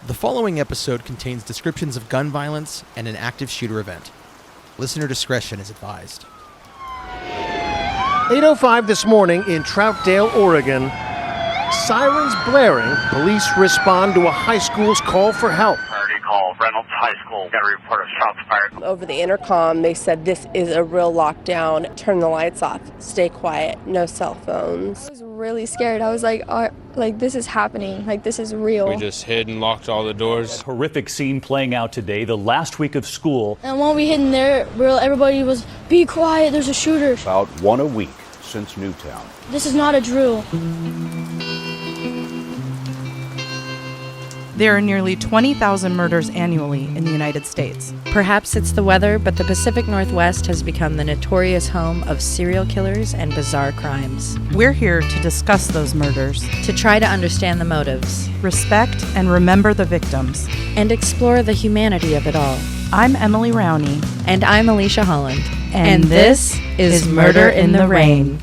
The following episode contains descriptions of gun violence and an active shooter event. Listener discretion is advised. 8:05 this morning in Troutdale, Oregon. Sirens blaring, police respond to a high school's call for help. Call Reynolds High School. Got a report of transpired. Over the intercom, they said this is a real lockdown. Turn the lights off. Stay quiet. No cell phones. I was really scared. I was like this is happening. Like, this is real. We just hid and locked all the doors. Horrific scene playing out today, the last week of school. And when we hid in there, everybody was, be quiet, there's a shooter. About one a week since Newtown. This is not a drill. There are nearly 20,000 murders annually in the United States. Perhaps it's the weather, but the Pacific Northwest has become the notorious home of serial killers and bizarre crimes. We're here to discuss those murders, To try to understand the motives, respect and remember the victims. and explore the humanity of it all. I'm Emily Rowney. And I'm Alisha Holland. And this is Murder in the Rain.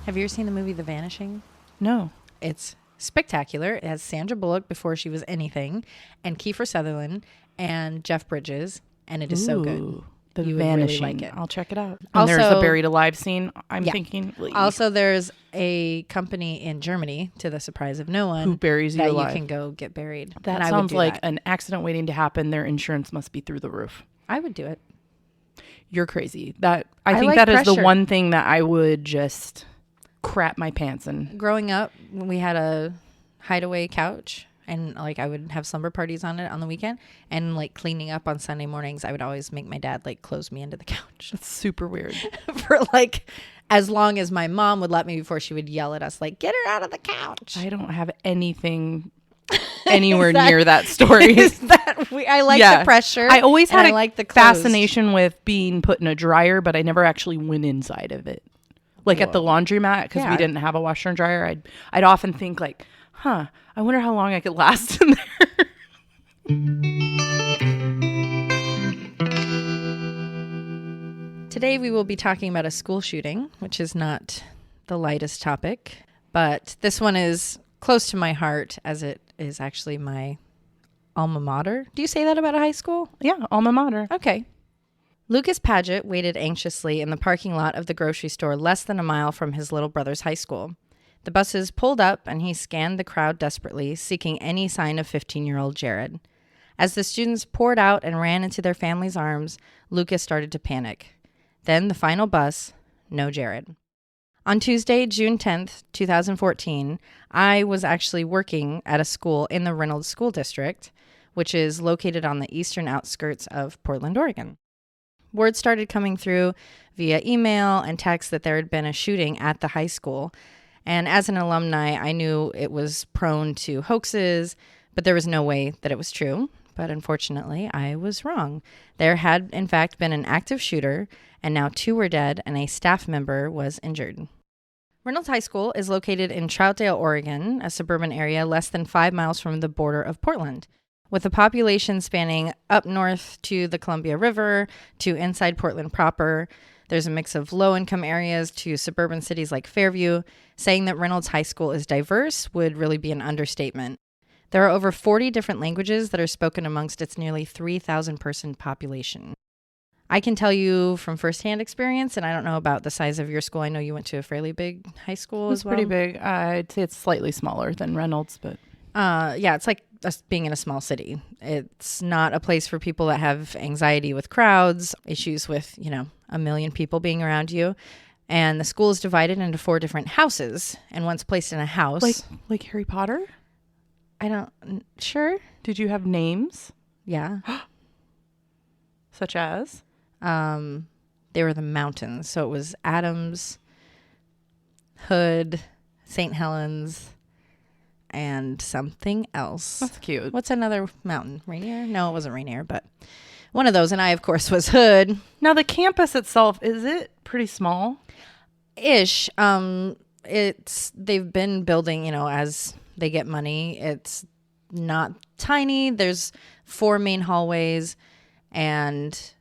Have you ever seen the movie The Vanishing? No. It's spectacular. It has Sandra Bullock before she was anything, and Kiefer Sutherland, and Jeff Bridges, and it is so good. The You would Vanishing. really like it. I'll check it out. And Also- there's the buried alive scene. I'm Yeah. thinking. Also, there's a company in Germany, to the surprise of no one, Who buries you that alive. you can go get buried. That And I would sounds do like that. an accident waiting to happen. Their insurance must be through the roof. I would do it. You're crazy. I I think like that is the pressure. one thing that I would just crap my pants in. Growing up, we had a hideaway couch, and like I would have slumber parties on it on the weekend, and like cleaning up on Sunday mornings, I would always make my dad like close me into the couch That's super weird. for like as long as my mom would let me before she would yell at us like, get her out of the couch. I don't have anything anywhere near that story. Is that I like the pressure. I always had and a I like the clothes. fascination with being put in a dryer, but I never actually went inside of it. Like at the laundromat, because Yeah. we didn't have a washer and dryer. I'd often think like, I wonder how long I could last in there. Today we will be talking about a school shooting, which is not the lightest topic, but this one is close to my heart as it is actually my alma mater. Do you say that about a high school? Yeah, alma mater. Okay. Lucas Paget waited anxiously in the parking lot of the grocery store less than a mile from his little brother's high school. The buses pulled up and he scanned the crowd desperately, seeking any sign of 15-year-old Jared. As the students poured out and ran into their family's arms, Lucas started to panic. Then the final bus, no Jared. On Tuesday, June 10th, 2014, I was actually working at a school in the Reynolds School District, which is located on the eastern outskirts of Portland, Oregon. Word started coming through via email and text that there had been a shooting at the high school. And as an alumni, I knew it was prone to hoaxes, but there was no way that it was true. But unfortunately, I was wrong. There had, in fact, been an active shooter, and now 2 were dead and a staff member was injured. Reynolds High School is located in Troutdale, Oregon, a suburban area less than 5 miles from the border of Portland. With a population spanning up north to the Columbia River to inside Portland proper, there's a mix of low-income areas to suburban cities like Fairview. Saying that Reynolds High School is diverse would really be an understatement. There are over 40 different languages that are spoken amongst its nearly 3,000-person population. I can tell you from firsthand experience, and I don't know about the size of your school. I know you went to a fairly big high school It's as well. pretty big. I'd say it's slightly smaller than Reynolds, but Yeah, it's like us being in a small city. It's not a place for people that have anxiety with crowds, issues with, a million people being around you. And the school is divided into 4 different houses. And once placed in a house, like Harry Potter. Sure. Did you have names Yeah. such as? They were the mountains. So it was Adams, Hood, St. Helens, and something else. That's cute. What's another mountain? Rainier? No, it wasn't Rainier, but one of those. And I, of course, was Hood. Now the campus itself, is it pretty small? Ish. They've been building, as they get money. It's not tiny. There's 4 main hallways, and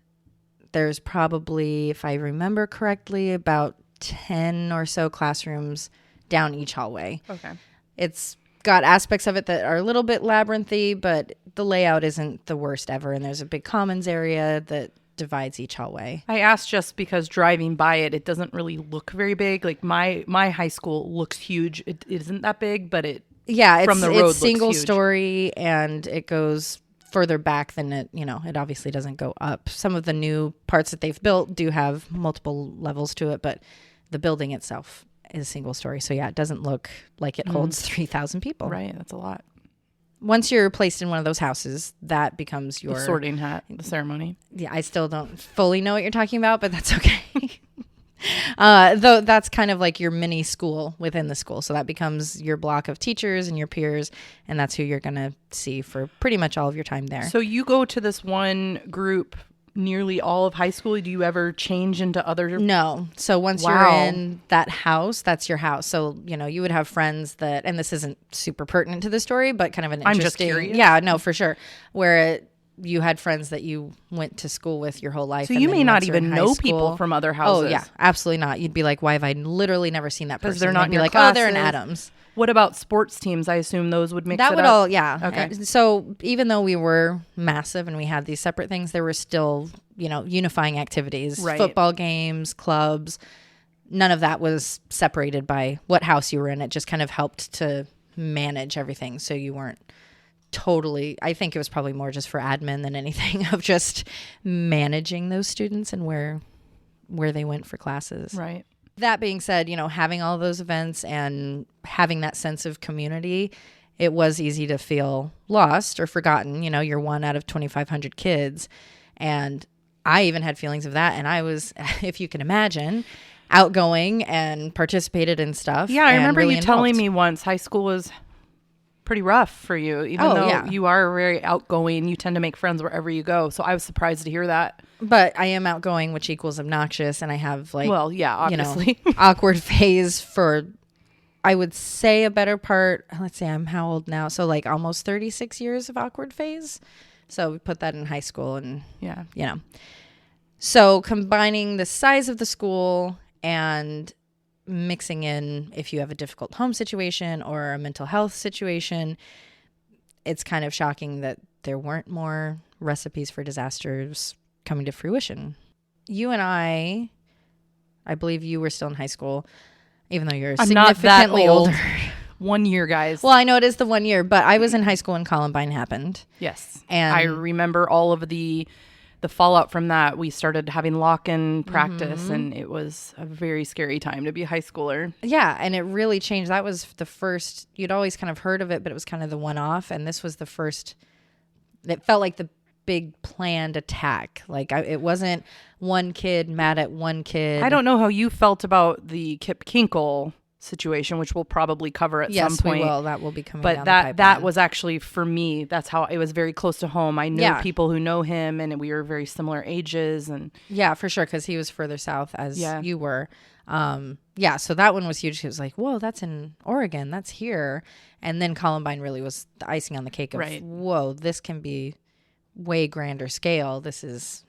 there's probably, if I remember correctly, about 10 or so classrooms down each hallway. Okay. It's got aspects of it that are a little bit labyrinthy, but the layout isn't the worst ever. And there's a big commons area that divides each hallway. I asked just because driving by it doesn't really look very big. Like my high school looks huge. It isn't that big, but from the road it's single looks huge. story, and it goes further back than it obviously doesn't go up. Some of the new parts that they've built do have multiple levels to it, but the building itself is single story. So yeah, it doesn't look like it holds 3,000 people. Right, that's a lot. Once you're placed in one of those houses, that becomes your The sorting hat, the ceremony. Yeah, I still don't fully know what you're talking about, but that's okay. Though that's kind of like your mini school within the school. So that becomes your block of teachers and your peers, and that's who you're going to see for pretty much all of your time there. So you go to this one group nearly all of high school. Do you ever change into other? No. So once you're in that house, that's your house. So, you would have friends that, and this isn't super pertinent to the story, but kind of an interesting. I'm just curious. Yeah, no, for sure. Where you had friends that you went to school with your whole life. So you may not even know people school, from other houses. Oh, yeah, absolutely not. You'd be like, why have I literally never seen that person? Because they're not in be your like, classes. oh, they're in Adams. What about sports teams? I assume those would mix That it would up. all, yeah. Okay. And so even though we were massive and we had these separate things, there were still, unifying activities, Right. Football games, clubs. None of that was separated by what house you were in. It just kind of helped to manage everything. So you weren't totally, I think it was probably more just for admin than anything of just managing those students and where they went for classes. Right. That being said, having all those events and having that sense of community, it was easy to feel lost or forgotten. You're one out of 2,500 kids. And I even had feelings of that. And I was, if you can imagine, outgoing and participated in stuff. Yeah, I remember really you telling involved. me once high school was pretty rough for you, even though you are very outgoing. You tend to make friends wherever you go. So I was surprised to hear that. But I am outgoing, which equals obnoxious. And I have obviously. Awkward phase for, I would say, a better part. Let's see, I'm how old now? So almost 36 years of awkward phase. So we put that in high school and, So combining the size of the school and mixing in if you have a difficult home situation or a mental health situation, it's kind of shocking that there weren't more recipes for disasters coming to fruition. You and I believe you were still in high school, even though you're significantly older. 1 year, guys. Well, I know it is the 1 year, but I was in high school when Columbine happened. Yes. And I remember all of the fallout from that. We started having lock-in practice, and it was a very scary time to be a high schooler. Yeah, and it really changed. That was the first, you'd always kind of heard of it, but it was kind of the one-off, and this was the first, it felt like the big planned attack. It wasn't one kid mad at one kid. I don't know how you felt about the Kip Kinkle situation, which we'll probably cover at some point. Yes, we will. That will be coming but down that the pipeline. was actually, for me, that's how it was very close to home. I know people who know him, and we were very similar ages. And yeah, for sure, because he was further south as you were. So that one was huge. It was like, whoa, that's in Oregon. That's here. And then Columbine really was the icing on the cake of, whoa, this can be way grander scale. This is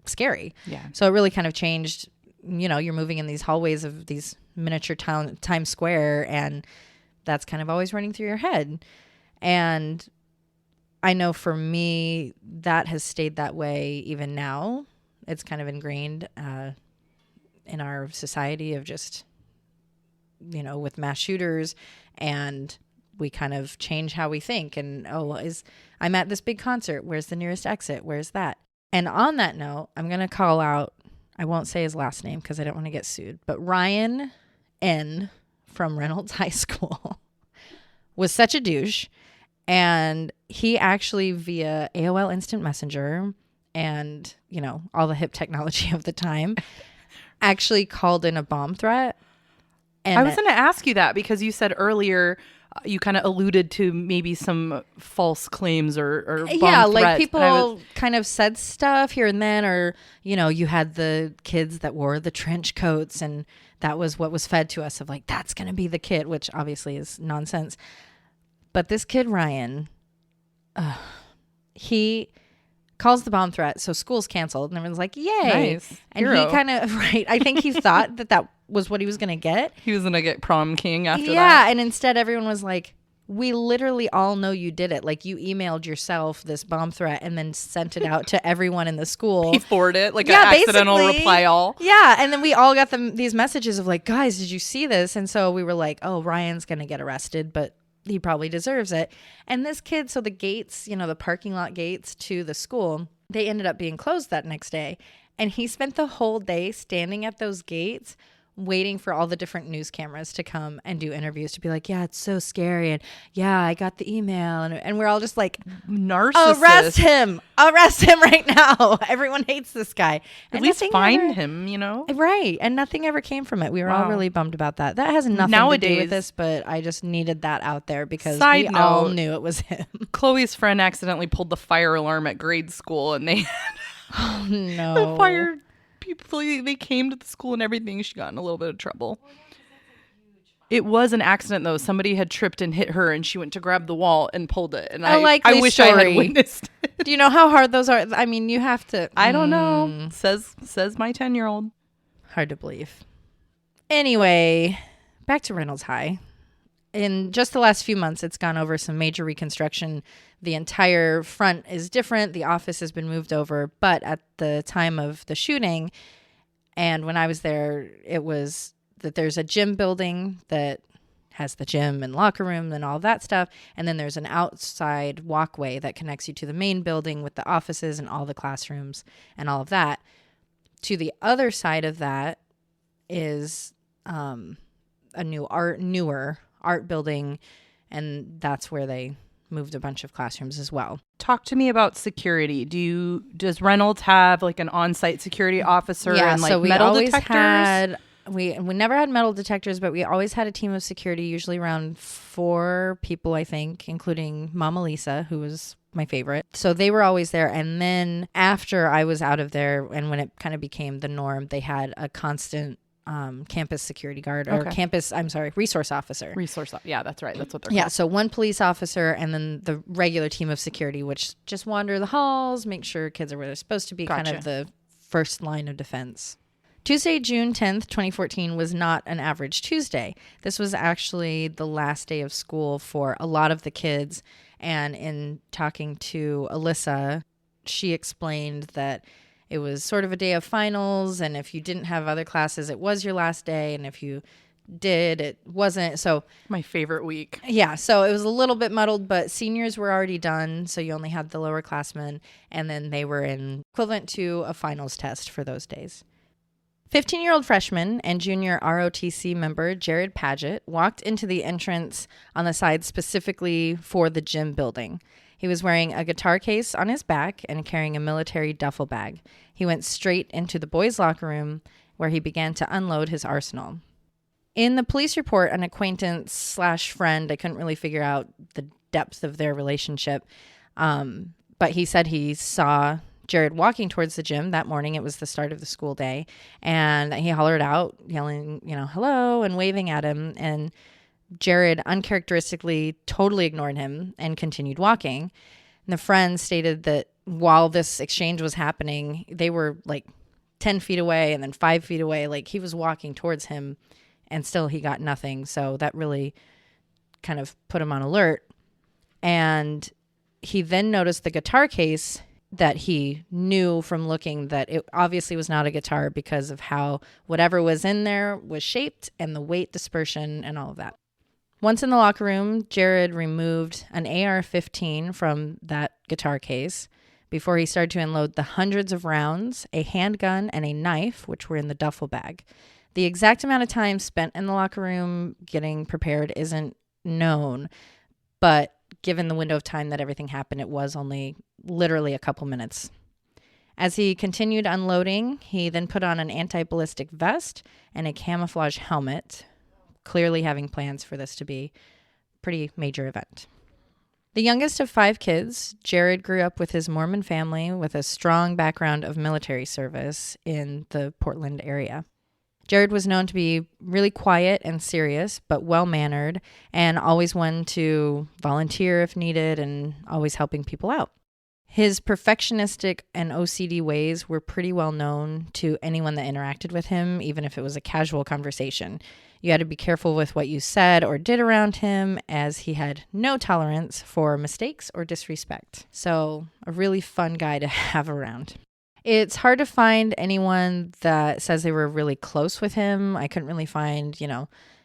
scary. Yeah. So it really kind of changed. You're moving in these hallways of these miniature town, Times Square, and that's kind of always running through your head. And I know for me, that has stayed that way even now. It's kind of ingrained in our society of just, with mass shooters, and we kind of change how we think. And, I'm at this big concert. Where's the nearest exit? Where's that? And on that note, I'm going to call out, I won't say his last name because I don't want to get sued, but Ryan N. from Reynolds High School was such a douche. And he actually, via AOL Instant Messenger and, all the hip technology of the time, actually called in a bomb threat. And I was going to ask you that because you said earlier you kind of alluded to maybe some false claims or bomb threats. People kind of said stuff here and then, or you had the kids that wore the trench coats, and that was what was fed to us of that's gonna be the kid, which obviously is nonsense. But this kid Ryan, he calls the bomb threat, so school's canceled, and everyone's like, yay. Nice. And Hero. he kind of I think he thought that was what he was gonna get. He was going to get prom king after that. Yeah, and instead everyone was like, We literally all know you did it. Like, you emailed yourself this bomb threat and then sent it out to everyone in the school. He forwarded it, like an accidental reply all. Yeah, and then we all got these messages of like, guys, did you see this? And so we were like, oh, Ryan's going to get arrested, but he probably deserves it. And this kid, so the gates, the parking lot gates to the school, they ended up being closed that next day. And he spent the whole day standing at those gates waiting for all the different news cameras to come and do interviews to be like, yeah, it's so scary. And yeah, I got the email. And we're all just like, narcissist. Arrest him right now. Everyone hates this guy. At least find him, Right. And nothing ever came from it. We were all really bummed about that. That has nothing to do with this, but I just needed that out there because we all knew it was him. Chloe's friend accidentally pulled the fire alarm at grade school and they had oh no. the fire people, they came to the school and everything. She got in a little bit of trouble. It was an accident though. Somebody had tripped and hit her and she went to grab the wall and pulled it. And I wish I had witnessed it. Do you know how hard those are? I mean, you have to. I don't know. Says my 10-year-old. Hard to believe. Anyway, back to Reynolds High. In just the last few months, it's gone over some major reconstruction. The entire front is different. The office has been moved over. But at the time of the shooting, and when I was there, it was that there's a gym building that has the gym and locker room and all that stuff. And then there's an outside walkway that connects you to the main building with the offices and all the classrooms and all of that. To the other side of that is a newer art building, and that's where they moved a bunch of classrooms as well. Talk to me about security. Does Reynolds have like an on-site security officer and like metal detectors? We never had metal detectors, but we always had a team of security, usually around 4 people, I think, including Mom Alisha, who was my favorite. So they were always there. And then after I was out of there, and when it kind of became the norm, they had a constant campus security guard or resource officer. Yeah, that's right. That's what they're called. Yeah, so one police officer and then the regular team of security, which just wander the halls, make sure kids are where they're supposed to be, kind of the first line of defense. Tuesday, June 10th, 2014 was not an average Tuesday. This was actually the last day of school for a lot of the kids. And in talking to Alyssa, she explained that it was sort of a day of finals, and if you didn't have other classes, it was your last day, and if you did, it wasn't. So my favorite week. Yeah, so it was a little bit muddled, but seniors were already done, so you only had the lower classmen, and then they were in equivalent to a finals test for those days. 15-year-old freshman and junior ROTC member Jared Paget walked into the entrance on the side specifically for the gym building. He was wearing a guitar case on his back and carrying a military duffel bag. He went straight into the boys' locker room where he began to unload his arsenal. In the police report, an acquaintance/friend, I couldn't really figure out the depth of their relationship, but he said he saw Jared walking towards the gym that morning. It was the start of the school day, and he hollered out, yelling, hello, and waving at him, and Jared uncharacteristically totally ignored him and continued walking. And the friend stated that while this exchange was happening, they were like 10 feet away and then 5 feet away. Like, he was walking towards him and still he got nothing. So that really kind of put him on alert. And he then noticed the guitar case that he knew from looking that it obviously was not a guitar because of how whatever was in there was shaped and the weight dispersion and all of that. Once in the locker room, Jared removed an AR-15 from that guitar case before he started to unload the hundreds of rounds, a handgun, and a knife, which were in the duffel bag. The exact amount of time spent in the locker room getting prepared isn't known, but given the window of time that everything happened, it was only literally a couple minutes. As he continued unloading, he then put on an anti-ballistic vest and a camouflage helmet, clearly having plans for this to be a pretty major event. The youngest of 5 kids, Jared grew up with his Mormon family with a strong background of military service in the Portland area. Jared was known to be really quiet and serious, but well-mannered, and always one to volunteer if needed and always helping people out. His perfectionistic and OCD ways were pretty well known to anyone that interacted with him, even if it was a casual conversation. You had to be careful with what you said or did around him, as he had no tolerance for mistakes or disrespect. So a really fun guy to have around. It's hard to find anyone that says they were really close with him. I couldn't really find,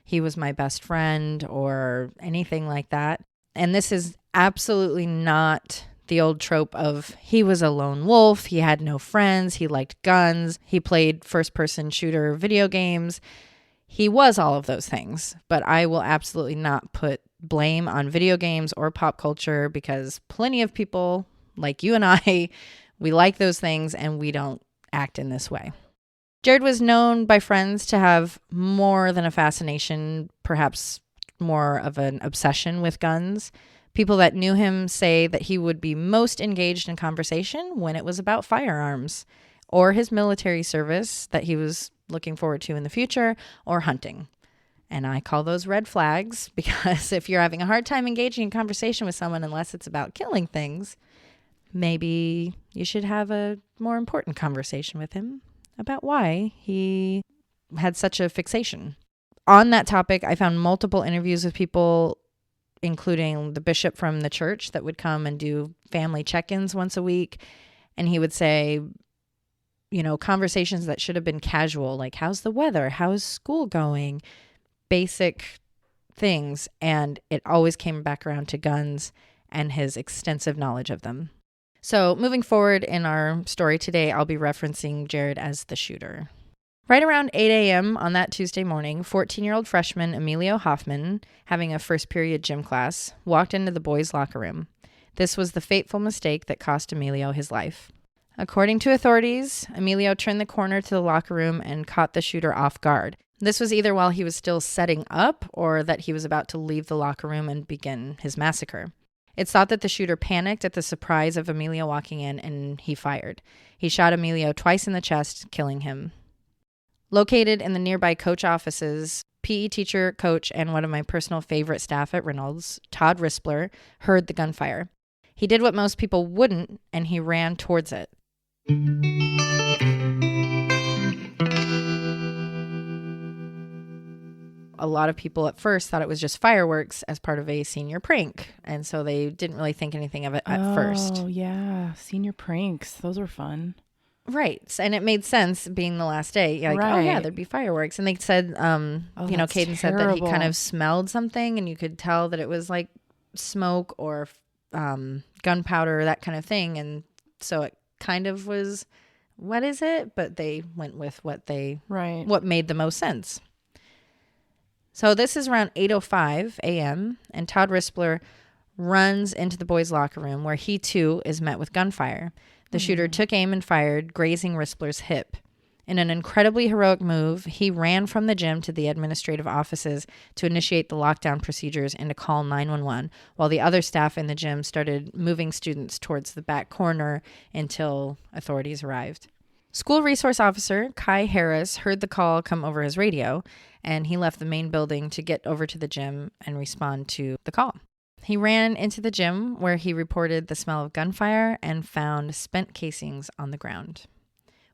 he was my best friend or anything like that. And this is absolutely not the old trope of he was a lone wolf, he had no friends, he liked guns, he played first-person shooter video games. He was all of those things, but I will absolutely not put blame on video games or pop culture, because plenty of people like you and I, we like those things and we don't act in this way. Jared was known by friends to have more than a fascination, perhaps more of an obsession with guns. People that knew him say that he would be most engaged in conversation when it was about firearms, or his military service that he was looking forward to in the future, or hunting. And I call those red flags, because if you're having a hard time engaging in conversation with someone, unless it's about killing things, maybe you should have a more important conversation with him about why he had such a fixation. On that topic, I found multiple interviews with people, including the bishop from the church that would come and do family check-ins once a week. And he would say, conversations that should have been casual, like how's the weather? How's school going? Basic things. And it always came back around to guns and his extensive knowledge of them. So moving forward in our story today, I'll be referencing Jared as the shooter. Right around 8 a.m. on that Tuesday morning, 14-year-old freshman Emilio Hoffman, having a first period gym class, walked into the boys' locker room. This was the fateful mistake that cost Emilio his life. According to authorities, Emilio turned the corner to the locker room and caught the shooter off guard. This was either while he was still setting up or that he was about to leave the locker room and begin his massacre. It's thought that the shooter panicked at the surprise of Emilio walking in, and he fired. He shot Emilio twice in the chest, killing him. Located in the nearby coach offices, PE teacher, coach, and one of my personal favorite staff at Reynolds, Todd Rispler, heard the gunfire. He did what most people wouldn't, and he ran towards it. A lot of people at first thought it was just fireworks as part of a senior prank, and so they didn't really think anything of it at first. Oh, yeah. Senior pranks. Those were fun. Right. And it made sense being the last day. Like, right. Oh, yeah, there'd be fireworks. And they said, Caden said that he kind of smelled something, and you could tell that it was like smoke or gunpowder, that kind of thing. And so it kind of was, what is it? But they went with what made the most sense. So this is around 8:05 a.m. and Todd Rispler runs into the boys' locker room, where he too is met with gunfire. The shooter took aim and fired, grazing Rispler's hip. In an incredibly heroic move, he ran from the gym to the administrative offices to initiate the lockdown procedures and to call 911, while the other staff in the gym started moving students towards the back corner until authorities arrived. School resource officer Kai Harris heard the call come over his radio, and he left the main building to get over to the gym and respond to the call. He ran into the gym, where he reported the smell of gunfire and found spent casings on the ground.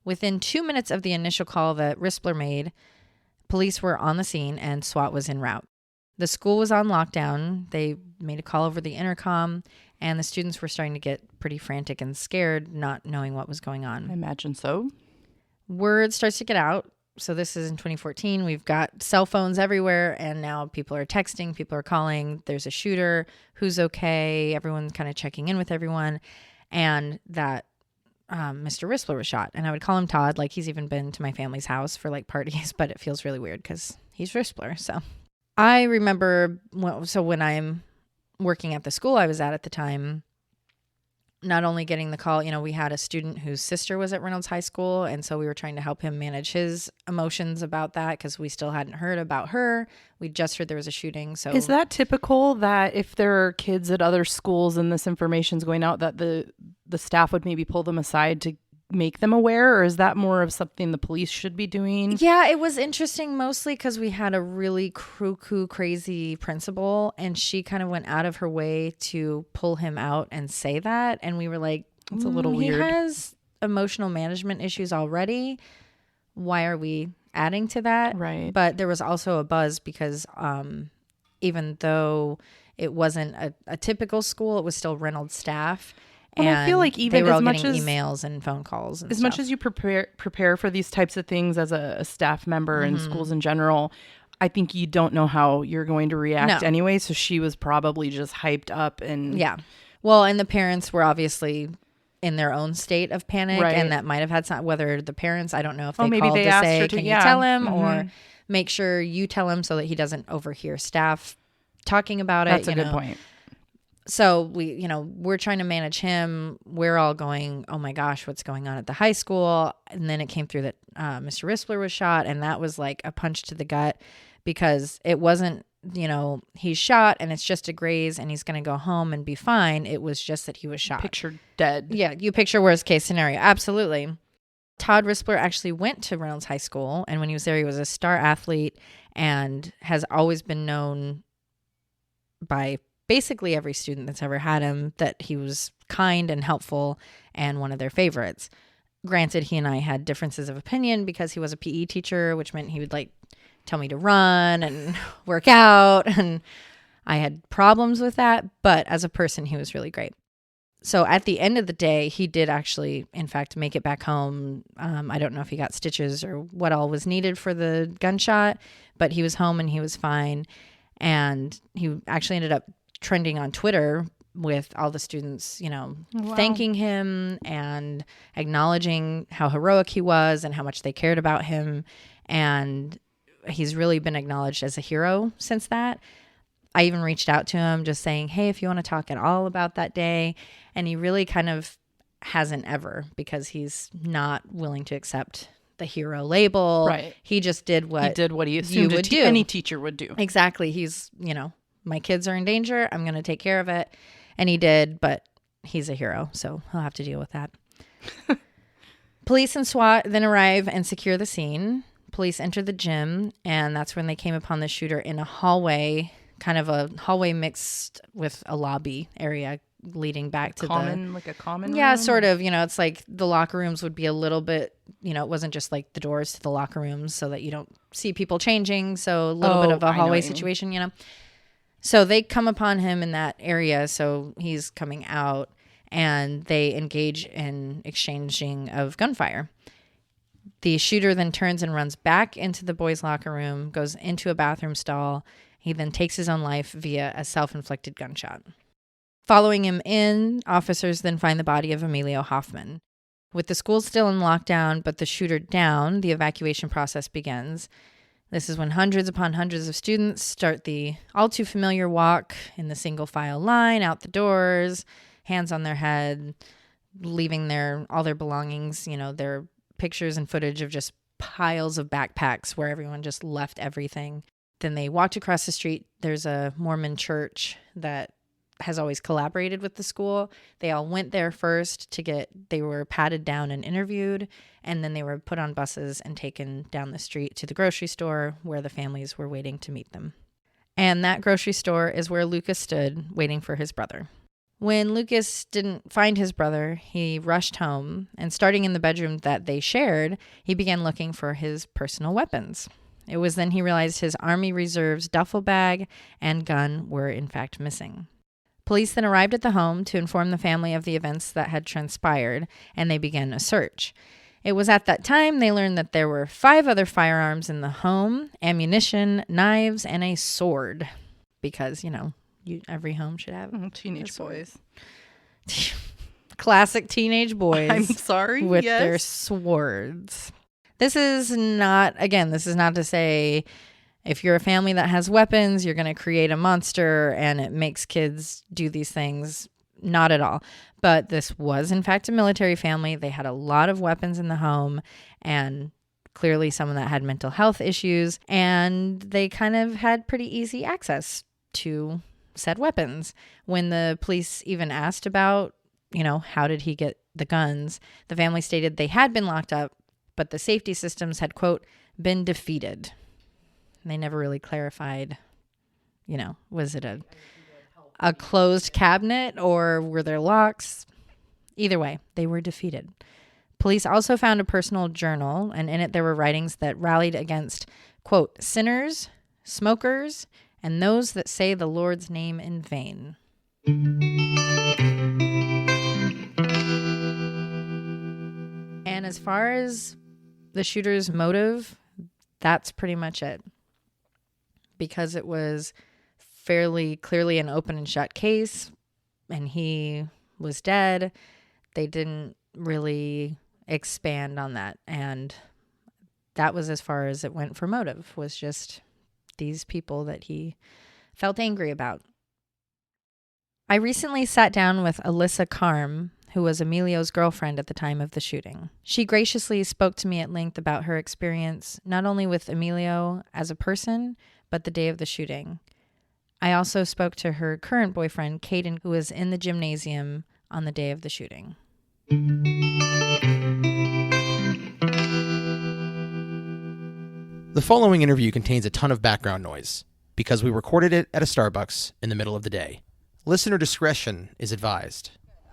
Within 2 minutes of the initial call that Rispler made, police were on the scene and SWAT was en route. The school was on lockdown. They made a call over the intercom, and the students were starting to get pretty frantic and scared, not knowing what was going on. I imagine so. Word starts to get out. So this is in 2014. We've got cell phones everywhere, and now people are texting, people are calling. There's a shooter. Who's okay? Everyone's kind of checking in with everyone, and that Mr. Rispler was shot. And I would call him Todd, like he's even been to my family's house for like parties, but it feels really weird because he's Rispler. So I remember, when I'm working at the school I was at the time, not only getting the call, we had a student whose sister was at Reynolds High School, and so we were trying to help him manage his emotions about that because we still hadn't heard about her. We just heard there was a shooting. So is that typical that if there are kids at other schools and this information's going out, that the staff would maybe pull them aside to make them aware, or is that more of something the police should be doing? Yeah, it was interesting mostly because we had a really cuckoo crazy principal, and she kind of went out of her way to pull him out and say that, and we were like, that's a little weird. He has emotional management issues already. Why are we adding to that. Right. But there was also a buzz because even though it wasn't a typical school, it was still Reynolds staff. And I feel like even they were all as much getting as emails and phone calls and as stuff. much as you prepare for these types of things as a staff member in schools in general, I think you don't know how you're going to react anyway. So she was probably just hyped up and well, and the parents were obviously in their own state of panic, and that might have had some. Whether the parents, I don't know if they maybe called they to asked say, her to, "Can you tell him?" or make sure you tell him so that he doesn't overhear staff talking about it. That's a good point. So we're trying to manage him. We're all going, oh my gosh, what's going on at the high school? And then it came through that Mr. Rispler was shot, and that was like a punch to the gut because it wasn't, he's shot and it's just a graze and he's going to go home and be fine. It was just that he was shot. Picture dead. Yeah, you picture worst case scenario. Absolutely. Todd Rispler actually went to Reynolds High School, and when he was there, he was a star athlete and has always been known by basically every student that's ever had him that he was kind and helpful and one of their favorites. Granted, he and I had differences of opinion because he was a PE teacher, which meant he would like tell me to run and work out, and I had problems with that, but as a person, he was really great. So at the end of the day, he did actually, in fact, make it back home. I don't know if he got stitches or what all was needed for the gunshot, but he was home and he was fine. And he actually ended up trending on Twitter with all the students, thanking him and acknowledging how heroic he was and how much they cared about him. And he's really been acknowledged as a hero since that. I even reached out to him just saying, hey, if you want to talk at all about that day. And he really kind of hasn't ever, because he's not willing to accept the hero label. Right. He just did what he assumed any teacher would do. Exactly. He's, my kids are in danger. I'm going to take care of it. And he did, but he's a hero, so he'll have to deal with that. Police and SWAT then arrive and secure the scene. Police enter the gym, and that's when they came upon the shooter in a hallway, kind of a hallway mixed with a lobby area leading back to like a common yeah, room? sort of. It's like the locker rooms would be a little bit, it wasn't just like the doors to the locker rooms so that you don't see people changing. So a little bit of a hallway situation, So they come upon him in that area. So he's coming out, and they engage in exchanging of gunfire. The shooter then turns and runs back into the boys' locker room, goes into a bathroom stall. He then takes his own life via a self-inflicted gunshot. Following him in, officers then find the body of Emilio Hoffman. With the school still in lockdown, but the shooter down, the evacuation process begins. This is when hundreds upon hundreds of students start the all too familiar walk in the single file line out the doors, hands on their head, leaving all their belongings, their pictures and footage of just piles of backpacks where everyone just left everything. Then they walked across the street. There's a Mormon church that has always collaborated with the school. They all went there first they were patted down and interviewed, and then they were put on buses and taken down the street to the grocery store where the families were waiting to meet them. And that grocery store is where Lucas stood waiting for his brother. When Lucas didn't find his brother, he rushed home, and starting in the bedroom that they shared, he began looking for his personal weapons. It was then he realized his Army Reserve's duffel bag and gun were in fact missing. Police then arrived at the home to inform the family of the events that had transpired, and they began a search. It was at that time they learned that there were 5 other firearms in the home, ammunition, knives, and a sword. Because, every home should have teenage boys. Classic teenage boys. I'm sorry. With their swords. This is not to say if you're a family that has weapons, you're going to create a monster and it makes kids do these things. Not at all. But this was, in fact, a military family. They had a lot of weapons in the home, and clearly some of that had mental health issues, and they kind of had pretty easy access to said weapons. When the police even asked about, how did he get the guns, the family stated they had been locked up, but the safety systems had, quote, been defeated. And they never really clarified, was it a closed cabinet or were there locks? Either way, they were defeated. Police also found a personal journal, and in it there were writings that rallied against, quote, sinners, smokers, and those that say the Lord's name in vain. And as far as the shooter's motive, that's pretty much it. Because it was fairly clearly an open and shut case, and he was dead, they didn't really expand on that. And that was as far as it went for motive, was just these people that he felt angry about. I recently sat down with Alyssa Karm, who was Emilio's girlfriend at the time of the shooting. She graciously spoke to me at length about her experience, not only with Emilio as a person, but the day of the shooting. I also spoke to her current boyfriend, Caden, who was in the gymnasium on the day of the shooting. The following interview contains a ton of background noise because we recorded it at a Starbucks in the middle of the day. Listener discretion is advised.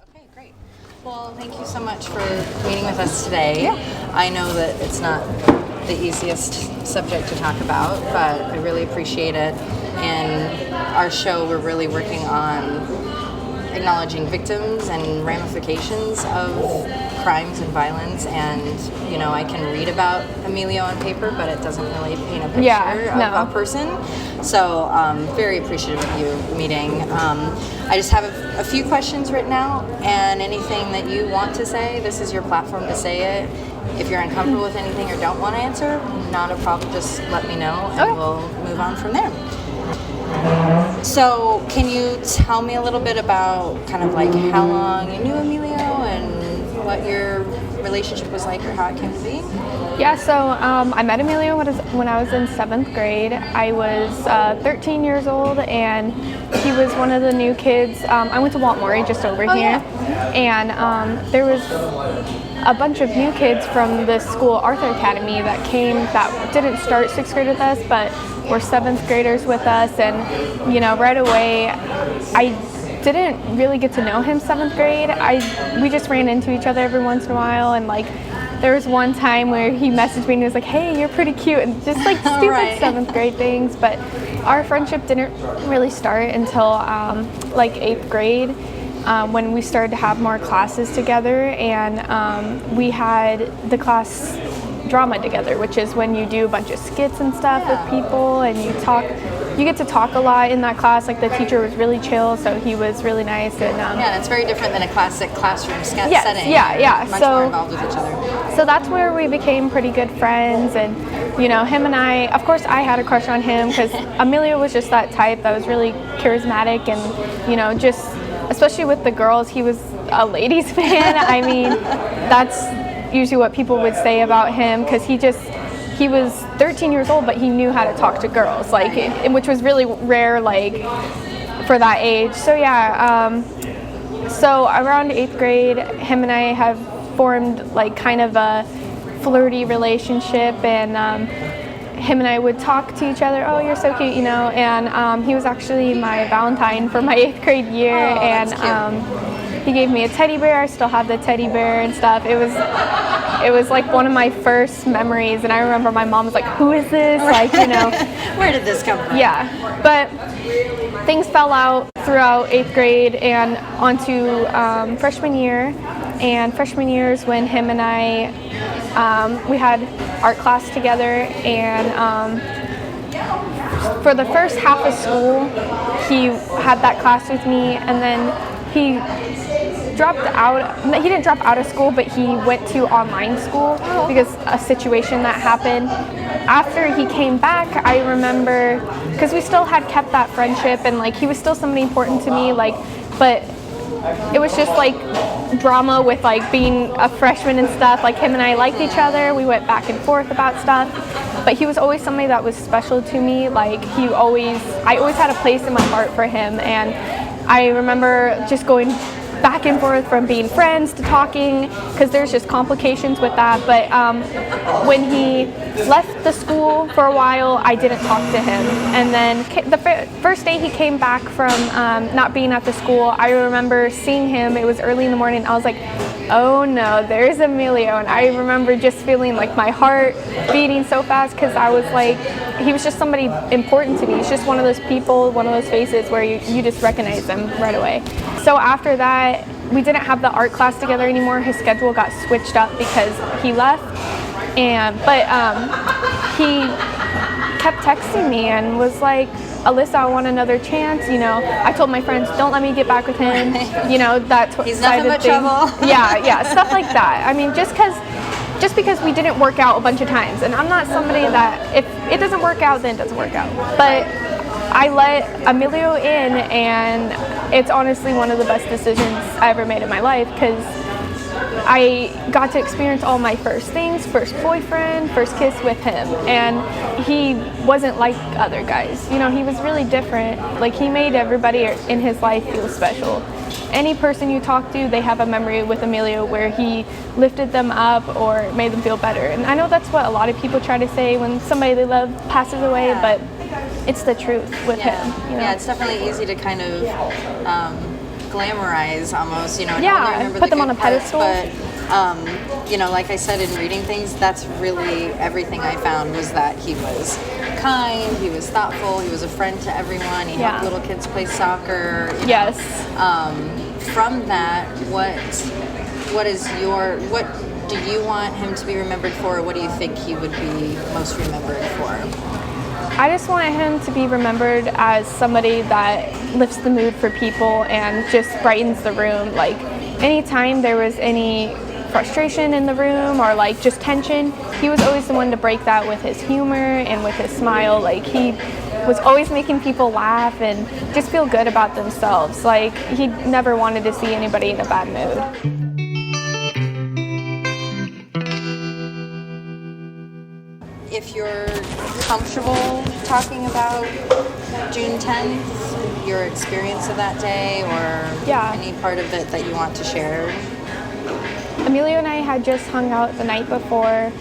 Okay, great. Well, thank you so much for meeting with us today. Yeah. I know that it's not the easiest subject to talk about, but I really appreciate it. And our show, we're really working on acknowledging victims and ramifications of crimes and violence. And, you know, I can read about Emilio on paper, but it doesn't really paint a picture of a person. So very appreciative of you meeting. I just have a few questions written out, and anything that you want to say, this is your platform to say it. If you're uncomfortable with anything or don't want to answer, not a problem, just let me know and we'll move on from there. So can you tell me a little bit about kind of like how long you knew Emilio and what your relationship was like or how it came to be? Yeah, so I met Emilio when I was in 7th grade. I was 13 years old, and he was one of the new kids. I went to Waltmore, just over here, yeah. And there was a bunch of new kids from the school Arthur Academy that came that didn't start 6th grade with us, but were 7th graders with us. And, you know, right away, I didn't really get to know him 7th grade. We just ran into each other every once in a while, and like there was one time where he messaged me and he was like, "Hey, you're pretty cute," and just like stupid right. 7th grade things. But our friendship didn't really start until like 8th grade. When we started to have more classes together, and we had the class drama together, which is when you do a bunch of skits and stuff with people, and you get to talk a lot in that class. Like the teacher was really chill, so he was really nice. And yeah, it's very different than a classic classroom setting. Yeah. Much more involved with each other. So that's where we became pretty good friends, and you know, him and I, of course, I had a crush on him because Emilio was just that type that was really charismatic, and you know, just especially with the girls, he was a ladies' man. I mean, that's usually what people would say about him, because he was 13 years old, but he knew how to talk to girls, like, which was really rare, like, for that age. So yeah, so around 8th grade, him and I have formed like kind of a flirty relationship, and him and I would talk to each other, "Oh, you're so cute," you know, and he was actually my Valentine for my 8th grade year, he gave me a teddy bear. I still have the teddy bear and stuff. It was like one of my first memories, and I remember my mom was like, "Who is this?" Like, you know. Where did this come from? Yeah, but things fell out throughout 8th grade and onto freshman year, and freshman year is when him and I, we had art class together, and for the first half of school, he had that class with me, and then he dropped out. He didn't drop out of school, but he went to online school because a situation that happened. After he came back, I remember, because we still had kept that friendship, and like he was still somebody important to me, like, but it was just like drama with like being a freshman and stuff. Like him and I liked each other. We went back and forth about stuff, but he was always somebody that was special to me. Like I always had a place in my heart for him, and I remember just going back and forth from being friends to talking, because there's just complications with that. But when he left the school for a while, I didn't talk to him. And then the first day he came back from not being at the school, I remember seeing him. It was early in the morning. I was like, oh no, there's Emilio. And I remember just feeling like my heart beating so fast, because I was like, he was just somebody important to me. He's just one of those people, one of those faces where you just recognize them right away. So after that, we didn't have the art class together anymore. His schedule got switched up because he left. But he kept texting me and was like, Alyssa, I want another chance. I told my friends, don't let me get back with him. That he's nothing but trouble. Yeah, stuff like that. I mean, just because we didn't work out a bunch of times, and I'm not somebody that if it doesn't work out, then it doesn't work out. But I let Emilio in, and it's honestly one of the best decisions I ever made in my life, because I got to experience all my first things, first boyfriend, first kiss with him, and he wasn't like other guys. He was really different. Like, he made everybody in his life feel special. Any person you talk to, they have a memory with Emilio where he lifted them up or made them feel better. And I know that's what a lot of people try to say when somebody they love passes away, but it's the truth with him. Yeah, it's definitely easy to kind of glamorize almost, put them on a pedestal. But like I said in reading things, that's really everything I found was that he was kind, he was thoughtful, he was a friend to everyone, he helped little kids play soccer. Yes. From that, what do you want him to be remembered for, or what do you think he would be most remembered for? I just want him to be remembered as somebody that lifts the mood for people and just brightens the room. Like, anytime there was any frustration in the room or like just tension, he was always the one to break that with his humor and with his smile. Like, he was always making people laugh and just feel good about themselves. Like, he never wanted to see anybody in a bad mood. If you're comfortable talking about June 10th, your experience of that day, or any part of it that you want to share. Emilio and I had just hung out the night before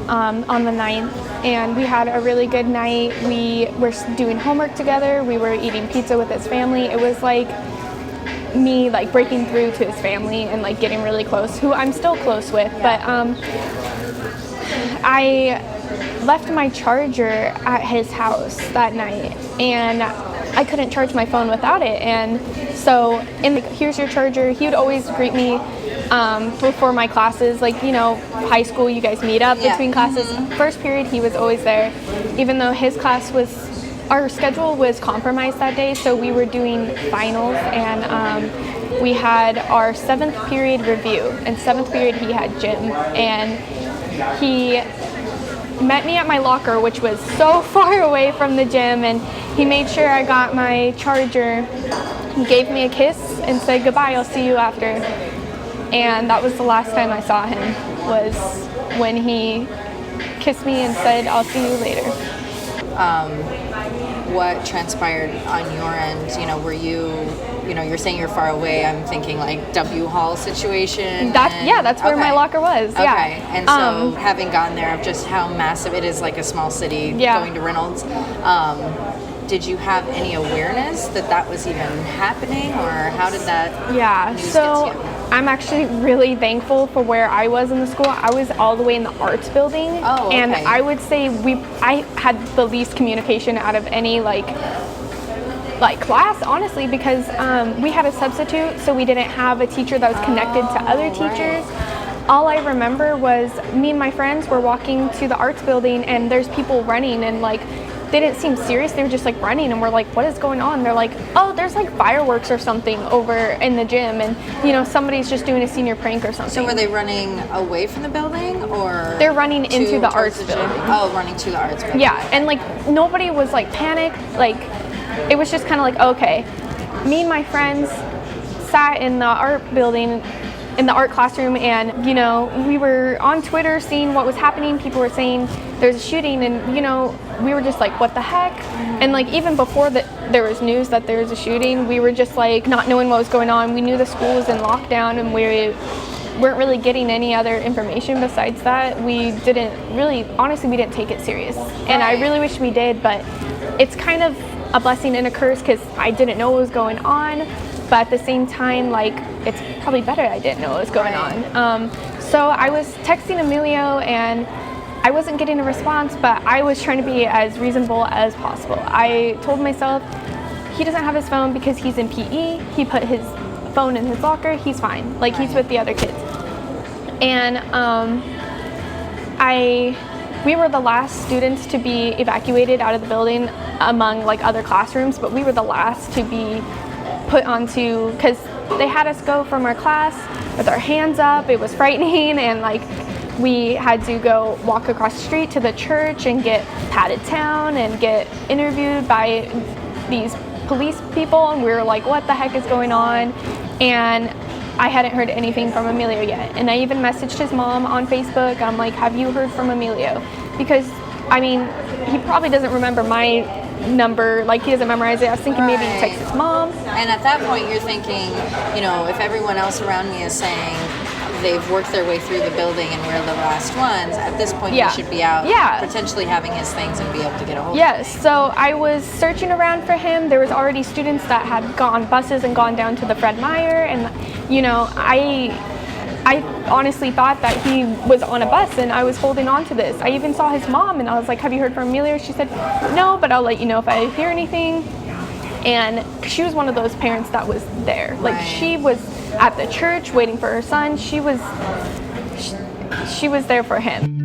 on the 9th, and we had a really good night. We were doing homework together. We were eating pizza with his family. It was like me like breaking through to his family and like getting really close, who I'm still close with. But I left my charger at his house that night, and I couldn't charge my phone without it. And so, here's your charger. He would always greet me before my classes, like, high school, you guys meet up between classes. First period, he was always there, even though his class our schedule was compromised that day, so we were doing finals, and we had our 7th period review. And 7th period, he had gym, and he met me at my locker, which was so far away from the gym, and he made sure I got my charger. He gave me a kiss and said, goodbye, I'll see you after. And that was the last time I saw him, was when he kissed me and said, I'll see you later. What transpired on your end? Were you, you're saying you're far away. I'm thinking like W Hall situation. That's where my locker was. Okay. Yeah. And so having gone there, of just how massive it is, like a small city, going to Reynolds, did you have any awareness that was even happening, or how did that news get to you? I'm actually really thankful for where I was in the school. I was all the way in the arts building. Oh, okay. And I would say I had the least communication out of any like class, honestly, because we had a substitute, so we didn't have a teacher that was connected to other teachers. Right. All I remember was me and my friends were walking to the arts building, and there's people running, and like they didn't seem serious. They were just like running, and we're like, what is going on? They're like, oh, there's like fireworks or something over in the gym, and somebody's just doing a senior prank or something. So were they running away from the building, or they're running into the arts building? Oh, running to the arts building. Yeah, and like nobody was like panicked. Like, it was just kind of like, okay. Me and my friends sat in the art building, in the art classroom, and we were on Twitter seeing what was happening. People were saying there's a shooting, and we were just like, what the heck? And like even before there was news that there was a shooting, we were just like not knowing what was going on. We knew the school was in lockdown, and we weren't really getting any other information besides that. We didn't really, honestly, we didn't take it serious. And I really wish we did, but it's kind of a blessing and a curse because I didn't know what was going on. But at the same time, like, it's probably better I didn't know what was going on. So I was texting Emilio, and I wasn't getting a response, but I was trying to be as reasonable as possible. I told myself he doesn't have his phone because he's in PE. He put his phone in his locker. He's fine. Like, he's with the other kids. And we were the last students to be evacuated out of the building among like other classrooms, but we were the last to be put onto, because they had us go from our class with our hands up. It was frightening, and like we had to go walk across the street to the church and get patted down and get interviewed by these police people, and we were like, what the heck is going on? And I hadn't heard anything from Emilio yet, and I even messaged his mom on Facebook. I'm like, have you heard from Emilio? Because I mean, he probably doesn't remember my number, like he doesn't memorize it. I was thinking maybe he texts his mom. And at that point you're thinking, you know, if everyone else around me is saying they've worked their way through the building and we're the last ones, at this point he should be out potentially having his things and be able to get a hold of him. So I was searching around for him. There was already students that had gone on buses and gone down to the Fred Meyer, and you know, I honestly thought that he was on a bus, and I was holding on to this. I even saw his mom, and I was like, have you heard from Emilio? She said, no, but I'll let you know if I hear anything. And she was one of those parents that was there. Like, she was at the church waiting for her son. She was there for him.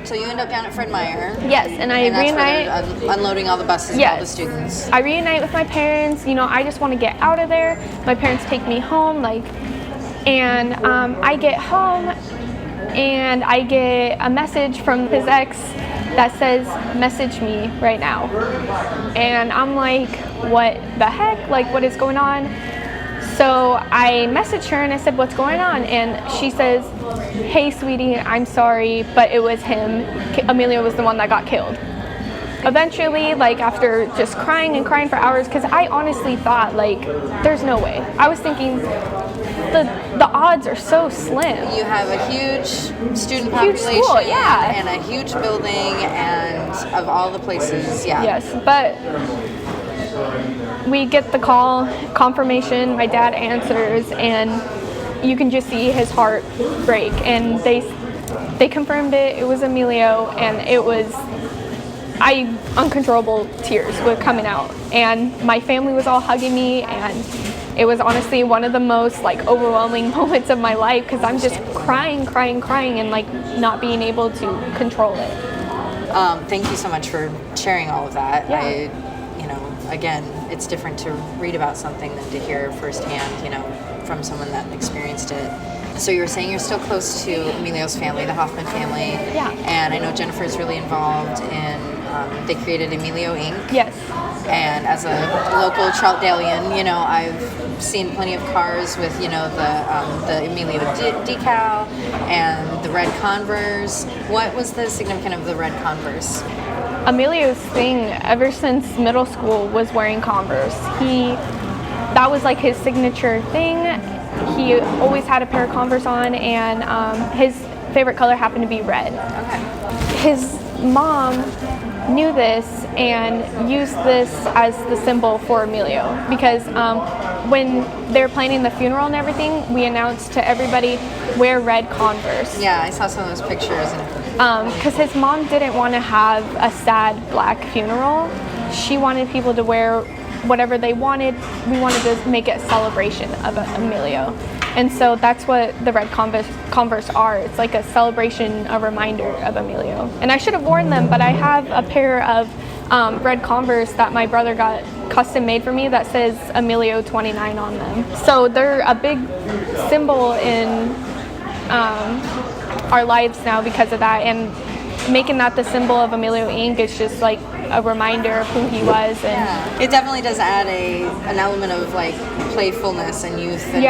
So you end up down at Fred Meyer. Yes, and I reunite. Unloading all the buses and all the students. I reunite with my parents. You know, I just want to get out of there. My parents take me home, and I get home, and I get a message from his ex that says, message me right now. And I'm like, what the heck? Like, what is going on? So I messaged her and I said, what's going on? And she says, hey, sweetie, I'm sorry, but it was him. Emilio was the one that got killed. Eventually, like, after just crying and crying for hours, because I honestly thought, like, there's no way. I was thinking, the odds are so slim. You have a huge student population, huge school, and a huge building, and of all the places, Yes, but we get the call, confirmation, my dad answers, and you can just see his heart break. And they confirmed it. It was Emilio, and it was uncontrollable tears were coming out, and my family was all hugging me, and it was honestly one of the most like overwhelming moments of my life, because I'm just crying, and like not being able to control it. Thank you so much for sharing all of that. Again, it's different to read about something than to hear firsthand, from someone that experienced it. So you were saying you're still close to Emilio's family, the Hoffman family. Yeah. And I know Jennifer's really involved in, they created Emilio Inc. Yes. And as a local Troutdalian, I've seen plenty of cars with, the Emilio decal and the red Converse. What was the significance of the red Converse? Emilio's thing ever since middle school was wearing Converse. That was like his signature thing. He always had a pair of Converse on, and his favorite color happened to be red. Okay. His mom knew this and used this as the symbol for Emilio, because when they were planning the funeral and everything, we announced to everybody, wear red Converse. Yeah, I saw some of those pictures. Because his mom didn't want to have a sad black funeral. She wanted people to wear whatever they wanted. We wanted to make it a celebration of Emilio. And so that's what the red Converse are. It's like a celebration, a reminder of Emilio. And I should have worn them, but I have a pair of red Converse that my brother got custom made for me that says Emilio 29 on them. So they're a big symbol in our lives now because of that. And making that the symbol of Emilio Inc. is just like a reminder of who he was. And it definitely does add an element of like playfulness and youth. And,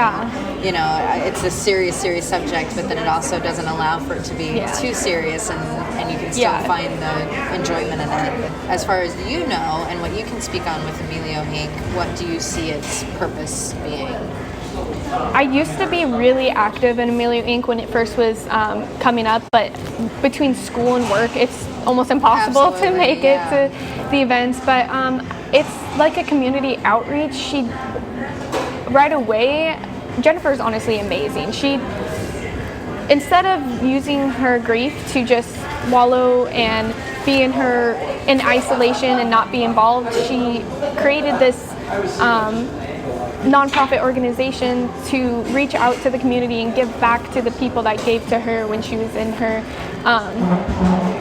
it's a serious subject, but then it also doesn't allow for it to be too serious, and you can can still find the enjoyment in it. As far as you know, and what you can speak on with Emilio Inc., what do you see its purpose being? I used to be really active in Emilio Inc. when it first was coming up, but between school and work, it's almost impossible to make it to the events. But it's like a community outreach. Right away, Jennifer's honestly amazing. She, instead of using her grief to just wallow and be in isolation and not be involved, she created this nonprofit organization to reach out to the community and give back to the people that gave to her when she was in her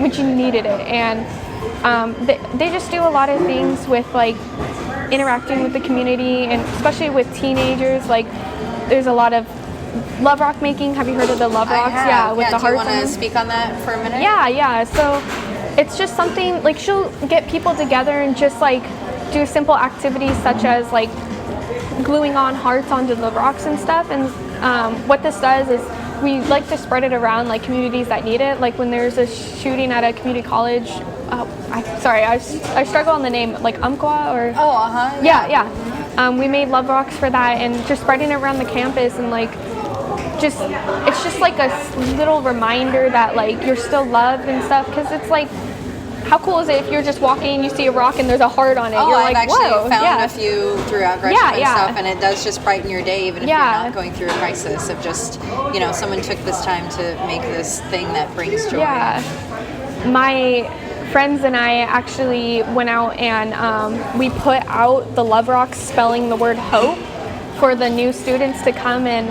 when she needed it. And they just do a lot of things with like interacting with the community, and especially with teenagers. Like there's a lot of love rock making. Have you heard of the love rocks? Yeah, with the hearts. Do you want to speak on that for a minute? Yeah. So it's just something like she'll get people together and just like do simple activities such as like gluing on hearts onto the rocks and stuff. And what this does is we like to spread it around like communities that need it. Like when there's a shooting at a community college, I struggle on the name, like Umpqua or we made love rocks for that, and just spreading it around the campus, and like it's just like a little reminder that like you're still loved and stuff. Because it's like, how cool is it if you're just walking, you see a rock and there's a heart on it? You're I've like, actually whoa, found a few throughout Gresham and stuff, and it does just brighten your day, even if you're not going through a crisis, of just, someone took this time to make this thing that brings joy. Yeah. My friends and I actually went out and we put out the love rocks spelling the word hope for the new students to come and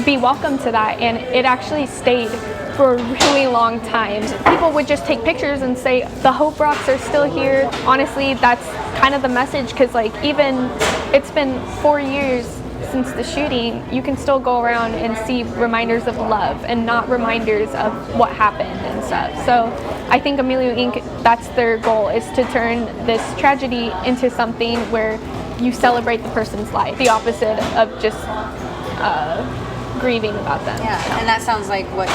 be welcome to that, and it actually stayed for a really long time. People would just take pictures and say the hope rocks are still here. Honestly, that's kind of the message, because like even it's been 4 years since the shooting, you can still go around and see reminders of love and not reminders of what happened and stuff. So I think Emilio Inc., that's their goal, is to turn this tragedy into something where you celebrate the person's life, the opposite of just grieving about them. Yeah, and that sounds like what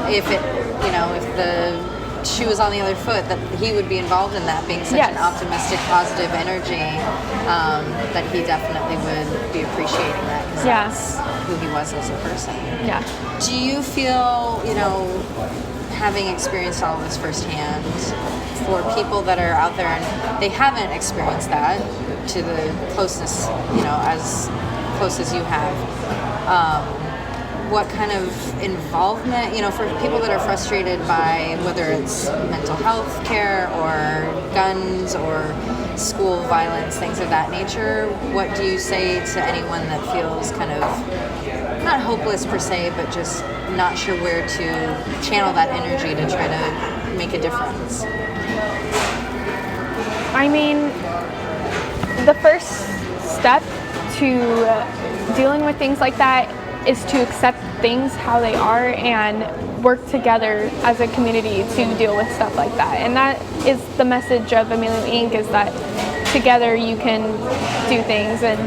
if the shoe was on the other foot, that he would be involved in that, being such an optimistic, positive energy, that he definitely would be appreciating that, because that's who he was as a person. Yeah. Do you feel, having experienced all of this firsthand, for people that are out there and they haven't experienced that to the closeness, as close as you have, what kind of involvement, for people that are frustrated by whether it's mental health care or guns or school violence, things of that nature, what do you say to anyone that feels kind of, not hopeless per se, but just not sure where to channel that energy to try to make a difference? I mean, the first step to dealing with things like that is to accept things how they are and work together as a community to deal with stuff like that. And that is the message of Emilio Inc., is that together you can do things. And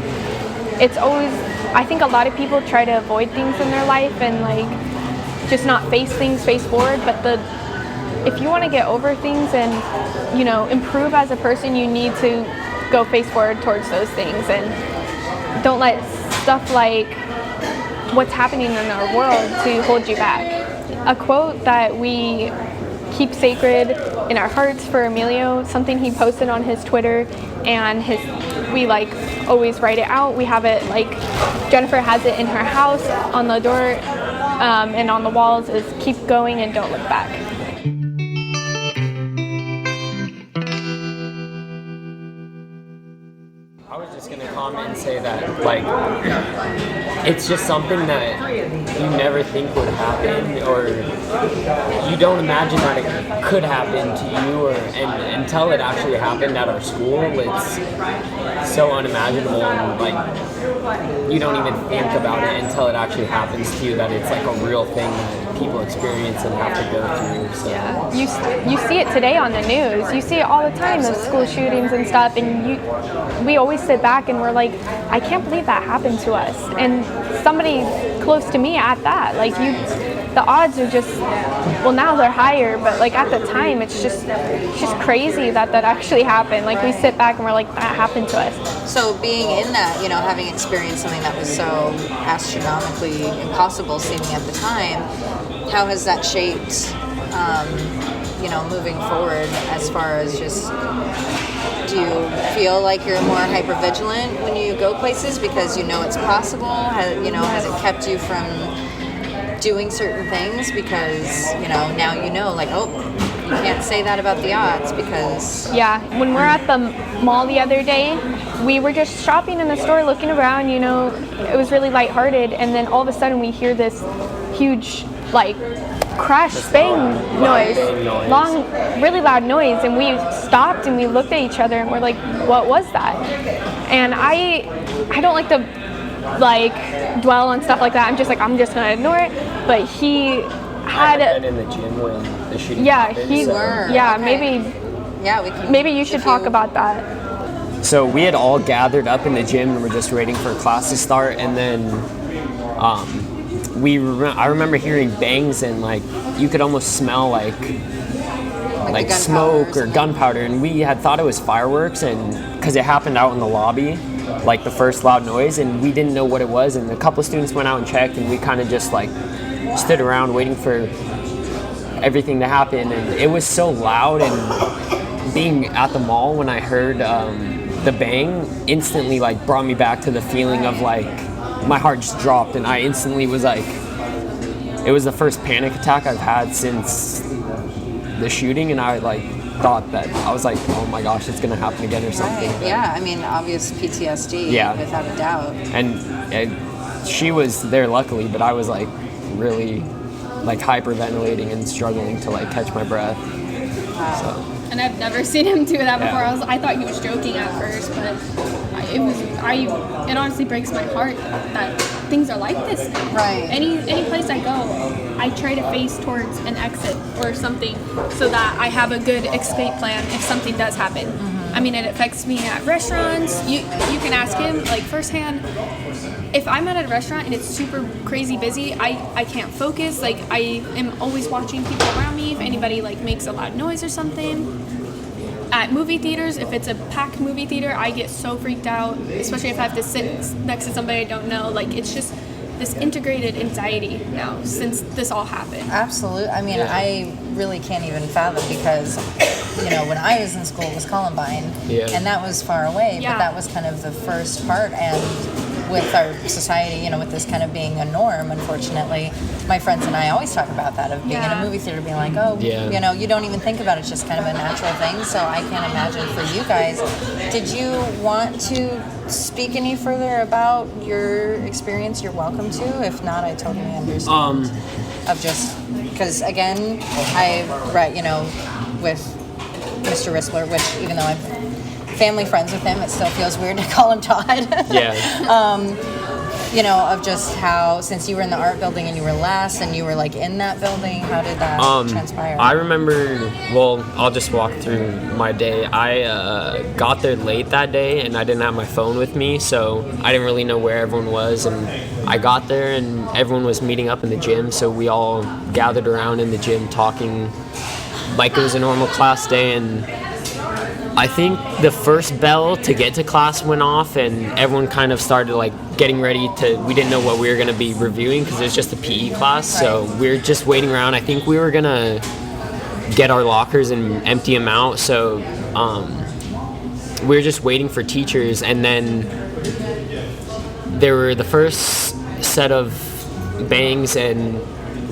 it's always, I think a lot of people try to avoid things in their life and like just not face things face forward, but if you want to get over things and improve as a person, you need to go face forward towards those things, and don't let stuff like what's happening in our world to hold you back. A quote that we keep sacred in our hearts for Emilio, something he posted on his Twitter, and we like always write it out. We have it, like Jennifer has it in her house on the door and on the walls, is keep going and don't look back. I was just gonna comment and say that, like, it's just something that you never think would happen, or you don't imagine that it could happen to you, and until it actually happened at our school, it's so unimaginable, and like you don't even think about it until it actually happens to you, that it's like a real thing that people experience and have to go through. So. Yeah, you see it today on the news. You see it all the time, those school shootings and stuff, and we always sit back and we're like, I can't believe that happened to us, and somebody close to me at that. Like the odds are just, well, now they're higher, but like at the time, it's just crazy that actually happened. Like we sit back and we're like, that happened to us. So being in that, you know, having experienced something that was so astronomically impossible seeming at the time, how has that shaped, you know, moving forward as far as just, do you feel like you're more hypervigilant when you go places because you know it's possible? Has it kept you from doing certain things because, you know, now you know, like, oh, you can't say that about the odds because... Yeah, when we're at the mall the other day, we were just shopping in the store, looking around, you know, it was really lighthearted, and then all of a sudden we hear this huge, like, crash bang noise, really loud noise, and we stopped and we looked at each other and we're like, what was that? And I don't like to like dwell on stuff like that. I'm just gonna ignore it. But he had been in the gym when the shooting happened, maybe you should talk about that. So we had all gathered up in the gym and we're just waiting for class to start, and then I remember hearing bangs and like you could almost smell like smoke or gunpowder, and we had thought it was fireworks, and because it happened out in the lobby, like the first loud noise, and we didn't know what it was, and a couple of students went out and checked, and we kind of just like stood around waiting for everything to happen, and it was so loud, and being at the mall when I heard the bang instantly like brought me back to the feeling of like my heart just dropped, and I instantly was like, it was the first panic attack I've had since the shooting, and I like thought that, I was like, oh my gosh, it's gonna happen again or something. Right. Yeah, I mean, obvious PTSD, without a doubt. And she was there luckily, but I was like really like hyperventilating and struggling to like catch my breath. Wow. So. And I've never seen him do that before. I thought he was joking at first, but it honestly breaks my heart that things are like this now. Right. Any place I go, I try to face towards an exit or something so that I have a good escape plan if something does happen. Mm-hmm. I mean, it affects me at restaurants. You can ask him like firsthand. If I'm at a restaurant and it's super crazy busy, I can't focus. Like I am always watching people around me. If anybody like makes a loud noise or something. At movie theaters, if it's a packed movie theater, I get so freaked out, especially if I have to sit next to somebody I don't know. Like, it's just this integrated anxiety now since this all happened. Absolutely. I mean, I really can't even fathom because, you know, when I was in school, it was Columbine, and that was far away, but that was kind of the first part, and with our society, you know, with this kind of being a norm, unfortunately, my friends and I always talk about that, of being in a movie theater, being like, oh, you know, you don't even think about it, it's just kind of a natural thing. So I can't imagine for you guys. Did you want to speak any further about your experience? You're welcome to. If not, I totally understand. Of just, because again, I read, you know, with Mr. Rispler, which even though I'm family friends with him, it still feels weird to call him Todd. You know, of just how, since you were in the art building and you were last and you were like in that building, how did that transpire? I remember, well, I'll just walk through my day. I got there late that day and I didn't have my phone with me, so I didn't really know where everyone was, and I got there and everyone was meeting up in the gym, so we all gathered around in the gym talking like it was a normal class day, and I think the first bell to get to class went off and everyone kind of started like getting ready to, we didn't know what we were going to be reviewing because it was just a PE class, so we were just waiting around. I think we were going to get our lockers and empty them out, so we were just waiting for teachers, and then there were the first set of bangs and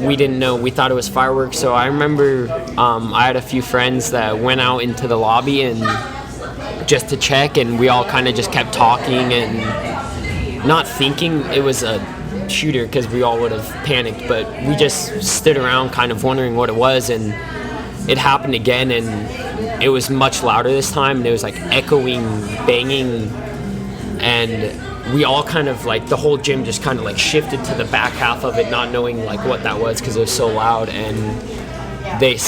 we didn't know, we thought it was fireworks. So I remember I had a few friends that went out into the lobby and just to check, and we all kind of just kept talking and not thinking it was a shooter because we all would have panicked, but we just stood around kind of wondering what it was, and it happened again, and it was much louder this time, and it was like echoing, banging, and we all kind of like, the whole gym just kind of like shifted to the back half of it, not knowing like what that was because it was so loud. And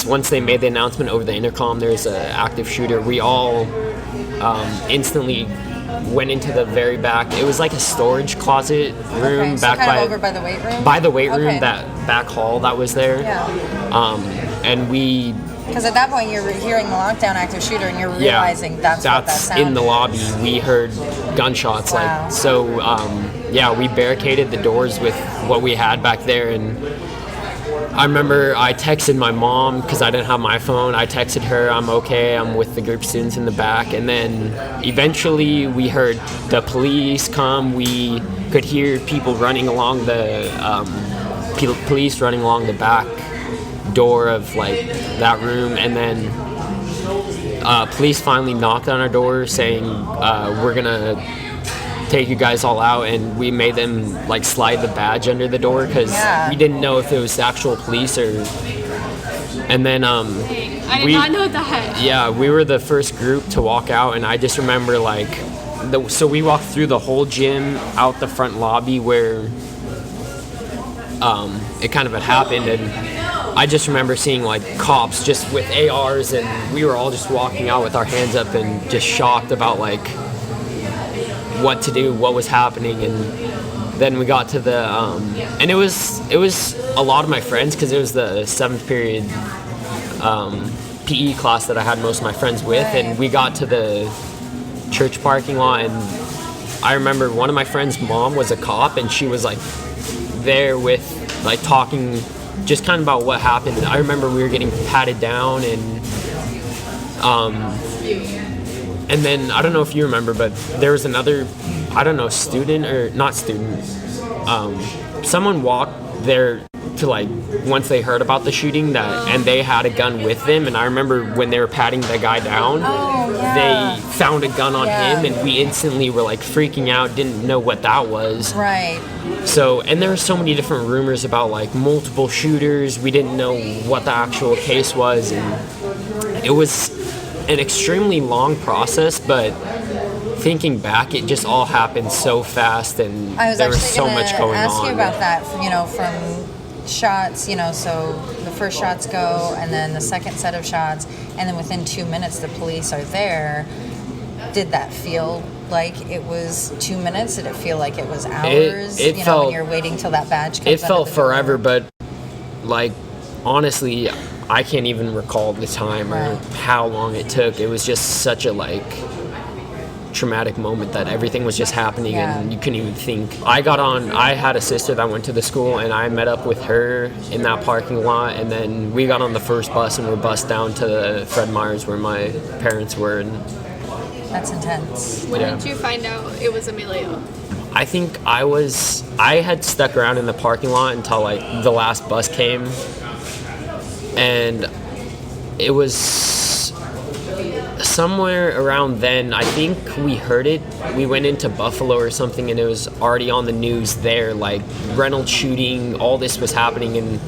once they made the announcement over the intercom there's an active shooter, we all instantly went into the very back. It was like a storage closet room Okay, so back kind by of over by the weight room? By the weight room, Okay. that back hall that was there. And we. Because at that point you're hearing the lockdown active shooter and you're realizing that's what that sounded. In the lobby. We heard gunshots. Wow. We barricaded the doors with what we had back there. And I remember I texted my mom because I didn't have my phone. I texted her, I'm okay, I'm with the group of students in the back. And then eventually we heard the police come. We could hear people running along the police running along the back door of like that room, and then police finally knocked on our door saying we're gonna take you guys all out, and we made them like slide the badge under the door because we didn't know if it was the actual police or. And then I did not know that. Yeah, we were the first group to walk out, and I just remember like so we walked through the whole gym out the front lobby where it kind of had happened, and I just remember seeing like cops just with ARs, and we were all just walking out with our hands up and just shocked about like what to do, what was happening. And then we got to the and it was a lot of my friends because it was the 7th period PE class that I had most of my friends with, and we got to the church parking lot, and I remember one of my friends' mom was a cop, and she was like there with like talking just kind of about what happened. I remember we were getting patted down, and then I don't know if you remember, but there was another, I don't know, student or not student, someone walked there to like once they heard about the shooting and they had a gun with them, and I remember when they were patting the guy down, they found a gun on him, and we instantly were like freaking out, didn't know what that was. Right. So, and there were so many different rumors about like multiple shooters. We didn't know what the actual case was, and it was an extremely long process, but thinking back, it just all happened so fast, and there was so much going on. I was actually going to ask you about that, from shots, so the first shots go, and then the second set of shots, and then within 2 minutes the police are there. Did that feel like it was 2 minutes? Did it feel like it was hours? It felt, when you're waiting till that badge comes. It felt forever, but like honestly, I can't even recall the time or how long it took. It was just such a like traumatic moment that everything was just happening and you couldn't even think. I had a sister that went to the school, and I met up with her in that parking lot, and then we got on the first bus and were bused down to the Fred Meyer's where my parents were. And that's intense. When did you find out it was Emilio? I think I had stuck around in the parking lot until like the last bus came, and it was somewhere around then. I think we heard it. We went into Buffalo or something, and it was already on the news there, like Reynolds shooting, all this was happening, and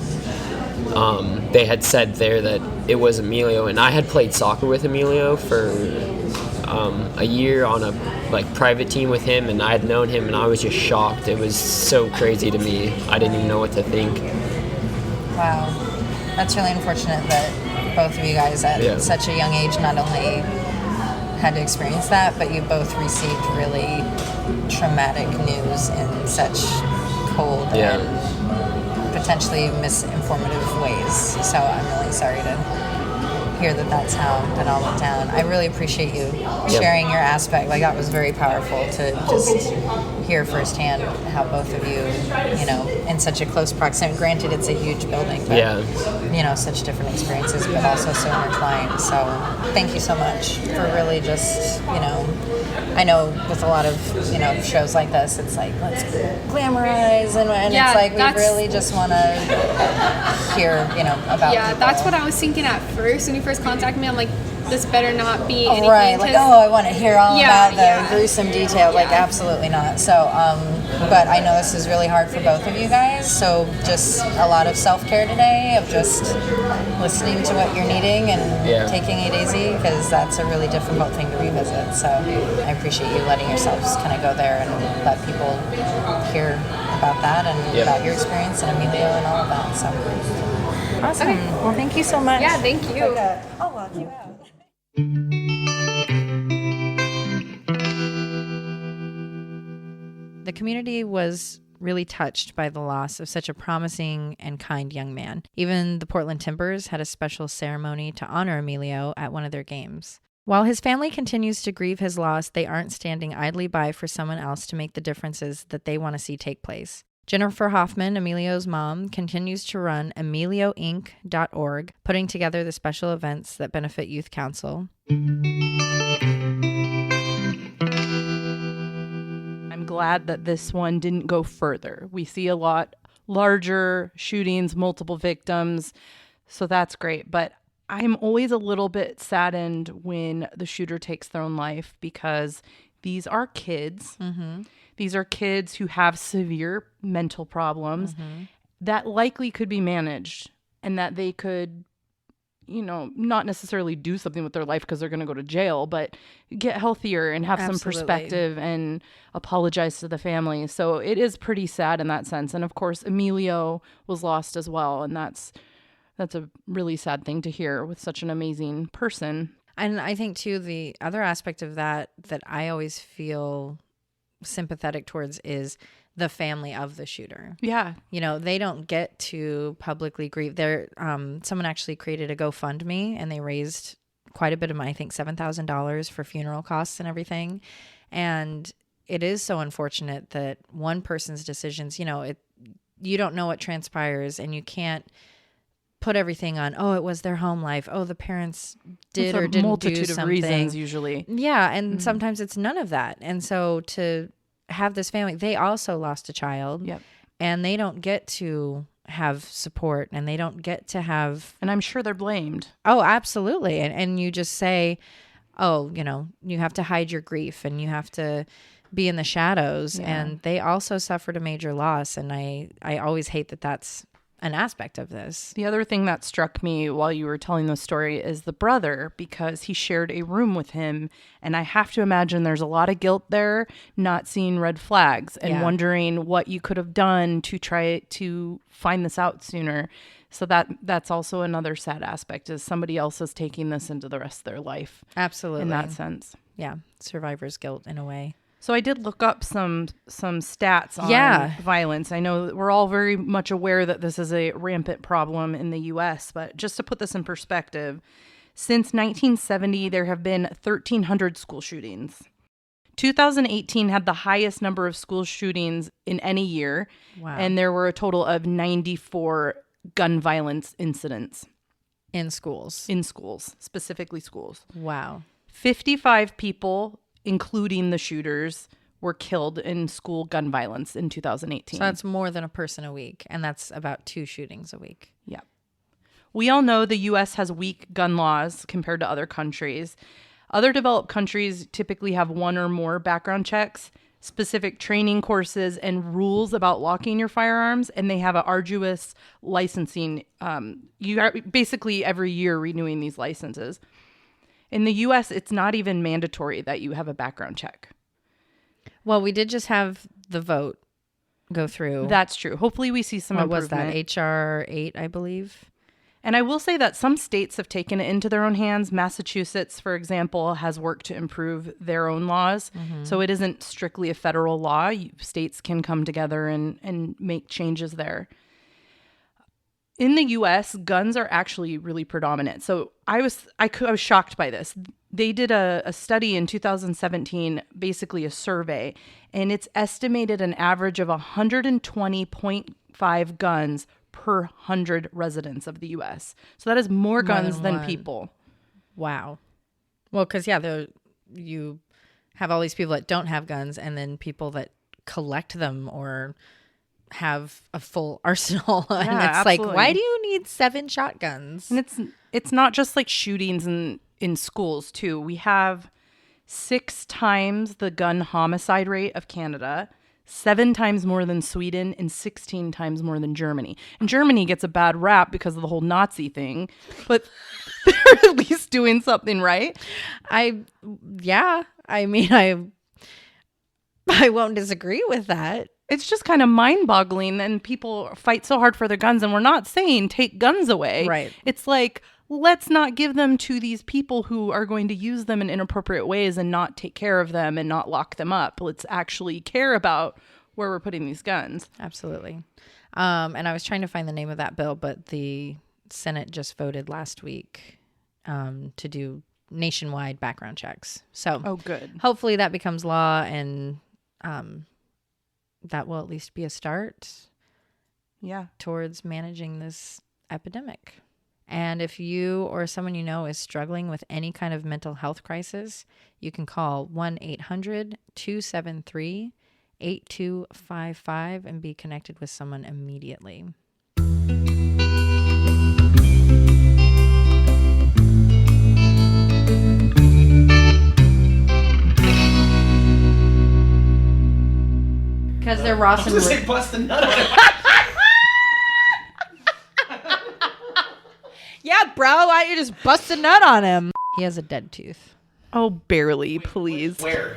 they had said there that it was Emilio. And I had played soccer with Emilio for a year on a like private team with him, and I had known him, and I was just shocked. It was so crazy to me. I didn't even know what to think. Wow, that's really unfortunate that both of you guys at such a young age not only had to experience that, but you both received really traumatic news in such cold and potentially misinformative ways. So I'm really sorry to hear that that's how it all went down. I really appreciate you sharing your aspect. Like, that was very powerful to just hear firsthand how both of you, in such a close proximity. Granted, it's a huge building, but such different experiences, but also so intertwined. So thank you so much for really just, I know with a lot of, shows like this, it's like, let's glamorize, and it's like, we really just want to hear, about people. That's what I was thinking at first when you first contacted me. I'm like, this better not be anything. Right, like, I want to hear all about the gruesome detail. Like, absolutely not. So, but I know this is really hard for both of you guys, so just a lot of self-care today, of just listening to what you're needing and taking it easy, because that's a really difficult thing to revisit. So I appreciate you letting yourselves kind of go there and let people hear about that and about your experience and Emilio and all of that. So awesome. Okay. Well, thank you so much. Yeah, thank you. I'll walk you out. The community was really touched by the loss of such a promising and kind young man. Even the Portland Timbers had a special ceremony to honor Emilio at one of their games. While his family continues to grieve his loss, they aren't standing idly by for someone else to make the differences that they want to see take place. Jennifer Hoffman, Emilio's mom, continues to run emilioinc.org, putting together the special events that benefit Youth Council. I'm glad that this one didn't go further. We see a lot larger shootings, multiple victims, so that's great. But I'm always a little bit saddened when the shooter takes their own life because these are kids. Mm-hmm. These are kids who have severe mental problems that likely could be managed and that they could, not necessarily do something with their life because they're going to go to jail, but get healthier and have some perspective and apologize to the family. So it is pretty sad in that sense. And of course, Emilio was lost as well. And that's a really sad thing to hear with such an amazing person. And I think, too, the other aspect of that I always feel sympathetic towards is the family of the shooter. Yeah. They don't get to publicly grieve. Someone actually created a GoFundMe and they raised quite a bit of money, I think $7,000 for funeral costs and everything. And it is so unfortunate that one person's decisions, you don't know what transpires and you can't put everything on, it was their home life. The parents did or didn't do something. Multitude of reasons usually. Yeah, and sometimes it's none of that. And so to have this family, they also lost a child. Yep. And they don't get to have support and they don't get to have... And I'm sure they're blamed. Oh, absolutely. And you just say, you have to hide your grief and you have to be in the shadows. Yeah. And they also suffered a major loss. And I always hate that that's an aspect of this. The other thing that struck me while you were telling the story is the brother, because he shared a room with him. And I have to imagine there's a lot of guilt there, not seeing red flags and wondering what you could have done to try to find this out sooner. So that's also another sad aspect, is somebody else is taking this into the rest of their life. Absolutely. In that sense. Yeah. Survivor's guilt in a way. So I did look up some stats on violence. I know that we're all very much aware that this is a rampant problem in the U.S., but just to put this in perspective, since 1970, there have been 1,300 school shootings. 2018 had the highest number of school shootings in any year, and there were a total of 94 gun violence incidents. In schools? In schools, specifically schools. Wow. 55 people, including the shooters, were killed in school gun violence in 2018. So that's more than a person a week, and that's about 2 shootings a week. Yeah. We all know the U.S. has weak gun laws compared to other countries. Other developed countries typically have 1 or more background checks, specific training courses, and rules about locking your firearms, and they have an arduous licensing. You are basically every year renewing these licenses. In the U.S., it's not even mandatory that you have a background check. Well, we did just have the vote go through. That's true. Hopefully we see some improvement. What was that? H.R. 8, I believe. And I will say that some states have taken it into their own hands. Massachusetts, for example, has worked to improve their own laws. Mm-hmm. So it isn't strictly a federal law. States can come together and make changes there. In the U.S., guns are actually really predominant. So I was shocked by this. They did a study in 2017, basically a survey, and it's estimated an average of 120.5 guns per 100 residents of the U.S. So that is more guns than people. Wow. Well, because, you have all these people that don't have guns and then people that collect them or have a full arsenal. And it's absolutely. Like, why do you need 7 shotguns? And it's not just like shootings in schools, too. We have 6 times the gun homicide rate of Canada, 7 times more than Sweden, and 16 times more than Germany. And Germany gets a bad rap because of the whole Nazi thing, but they're at least doing something right. I won't disagree with that. It's just kind of mind-boggling, and people fight so hard for their guns, and we're not saying take guns away. Right. It's like, let's not give them to these people who are going to use them in inappropriate ways and not take care of them and not lock them up. Let's actually care about where we're putting these guns. Absolutely. And I was trying to find the name of that bill, but the Senate just voted last week to do nationwide background checks. So good. Hopefully that becomes law, and that will at least be a start towards managing this epidemic. And if you or someone you know is struggling with any kind of mental health crisis, you can call 1-800-273-8255 and be connected with someone immediately. Because they're Ross and Rick. Bust a nut on it. Yeah, bro, why don't you just bust a nut on him? He has a dead tooth. Oh, barely, please. Where?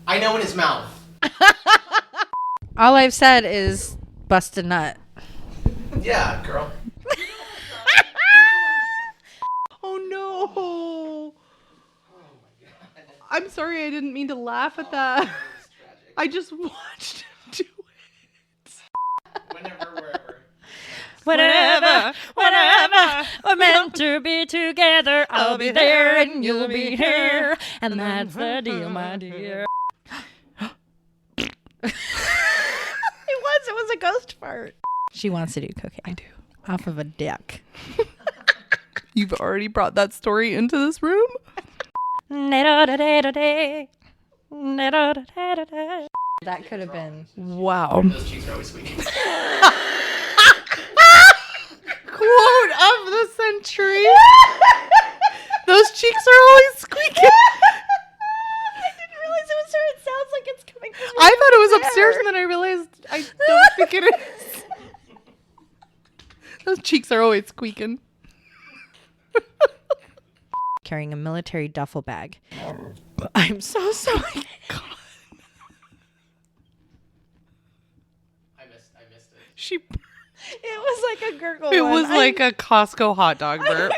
I know in his mouth. All I've said is bust a nut. Yeah, girl. Oh, no. Oh, my God. I'm sorry, I didn't mean to laugh at that. I just watched him do it. Whenever, wherever. Whenever we're meant to be together, I'll be there and you'll be here. And that's the deal, my dear. It was a ghost fart. She wants to do cocaine. I do. Off of a dick. You've already brought that story into this room? That could have been. Wow. Those cheeks are always squeaking. Quote of the century. Those cheeks are always squeaking. I didn't realize it was her. It sounds like it's coming from I thought it was upstairs, and then I realized I don't think it is. Those cheeks are always squeaking. Carrying a military duffel bag. I'm so sorry. God. I missed it. It was like a gurgle. It was like a Costco hot dog burp.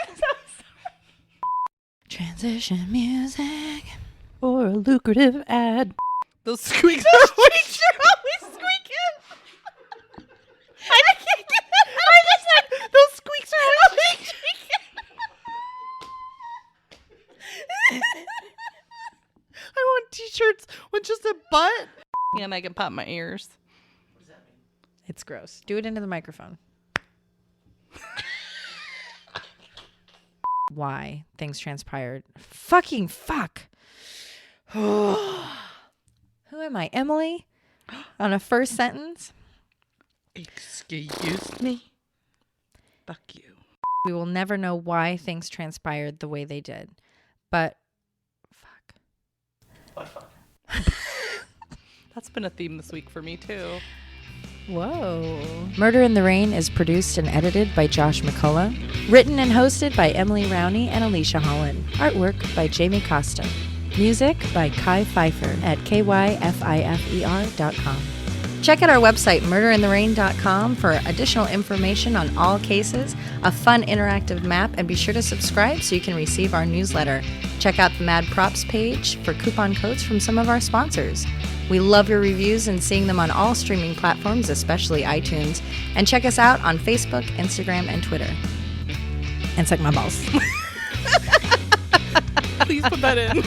Transition music. Or a lucrative ad. Those squeaks are always squeaking. I can't get it. I just said those squeaks are always squeaking. I want t-shirts with just a butt. And I can pop my ears. What does that mean? It's gross. Do it into the microphone. Why things transpired. Fucking fuck. Who am I, Emily? On a first sentence? Excuse me? Fuck you. We will never know why things transpired the way they did. But fuck. What fuck? That's been a theme this week for me, too. Whoa. Murder in the Rain is produced and edited by Josh McCullough. Written and hosted by Emily Rowney and Alicia Holland. Artwork by Jamie Costa. Music by Kai Pfeiffer at kyfifer.com. Check out our website, murderintherain.com, for additional information on all cases, a fun interactive map, and be sure to subscribe so you can receive our newsletter. Check out the Mad Props page for coupon codes from some of our sponsors. We love your reviews and seeing them on all streaming platforms, especially iTunes. And check us out on Facebook, Instagram, and Twitter. And suck my balls. Please put that in.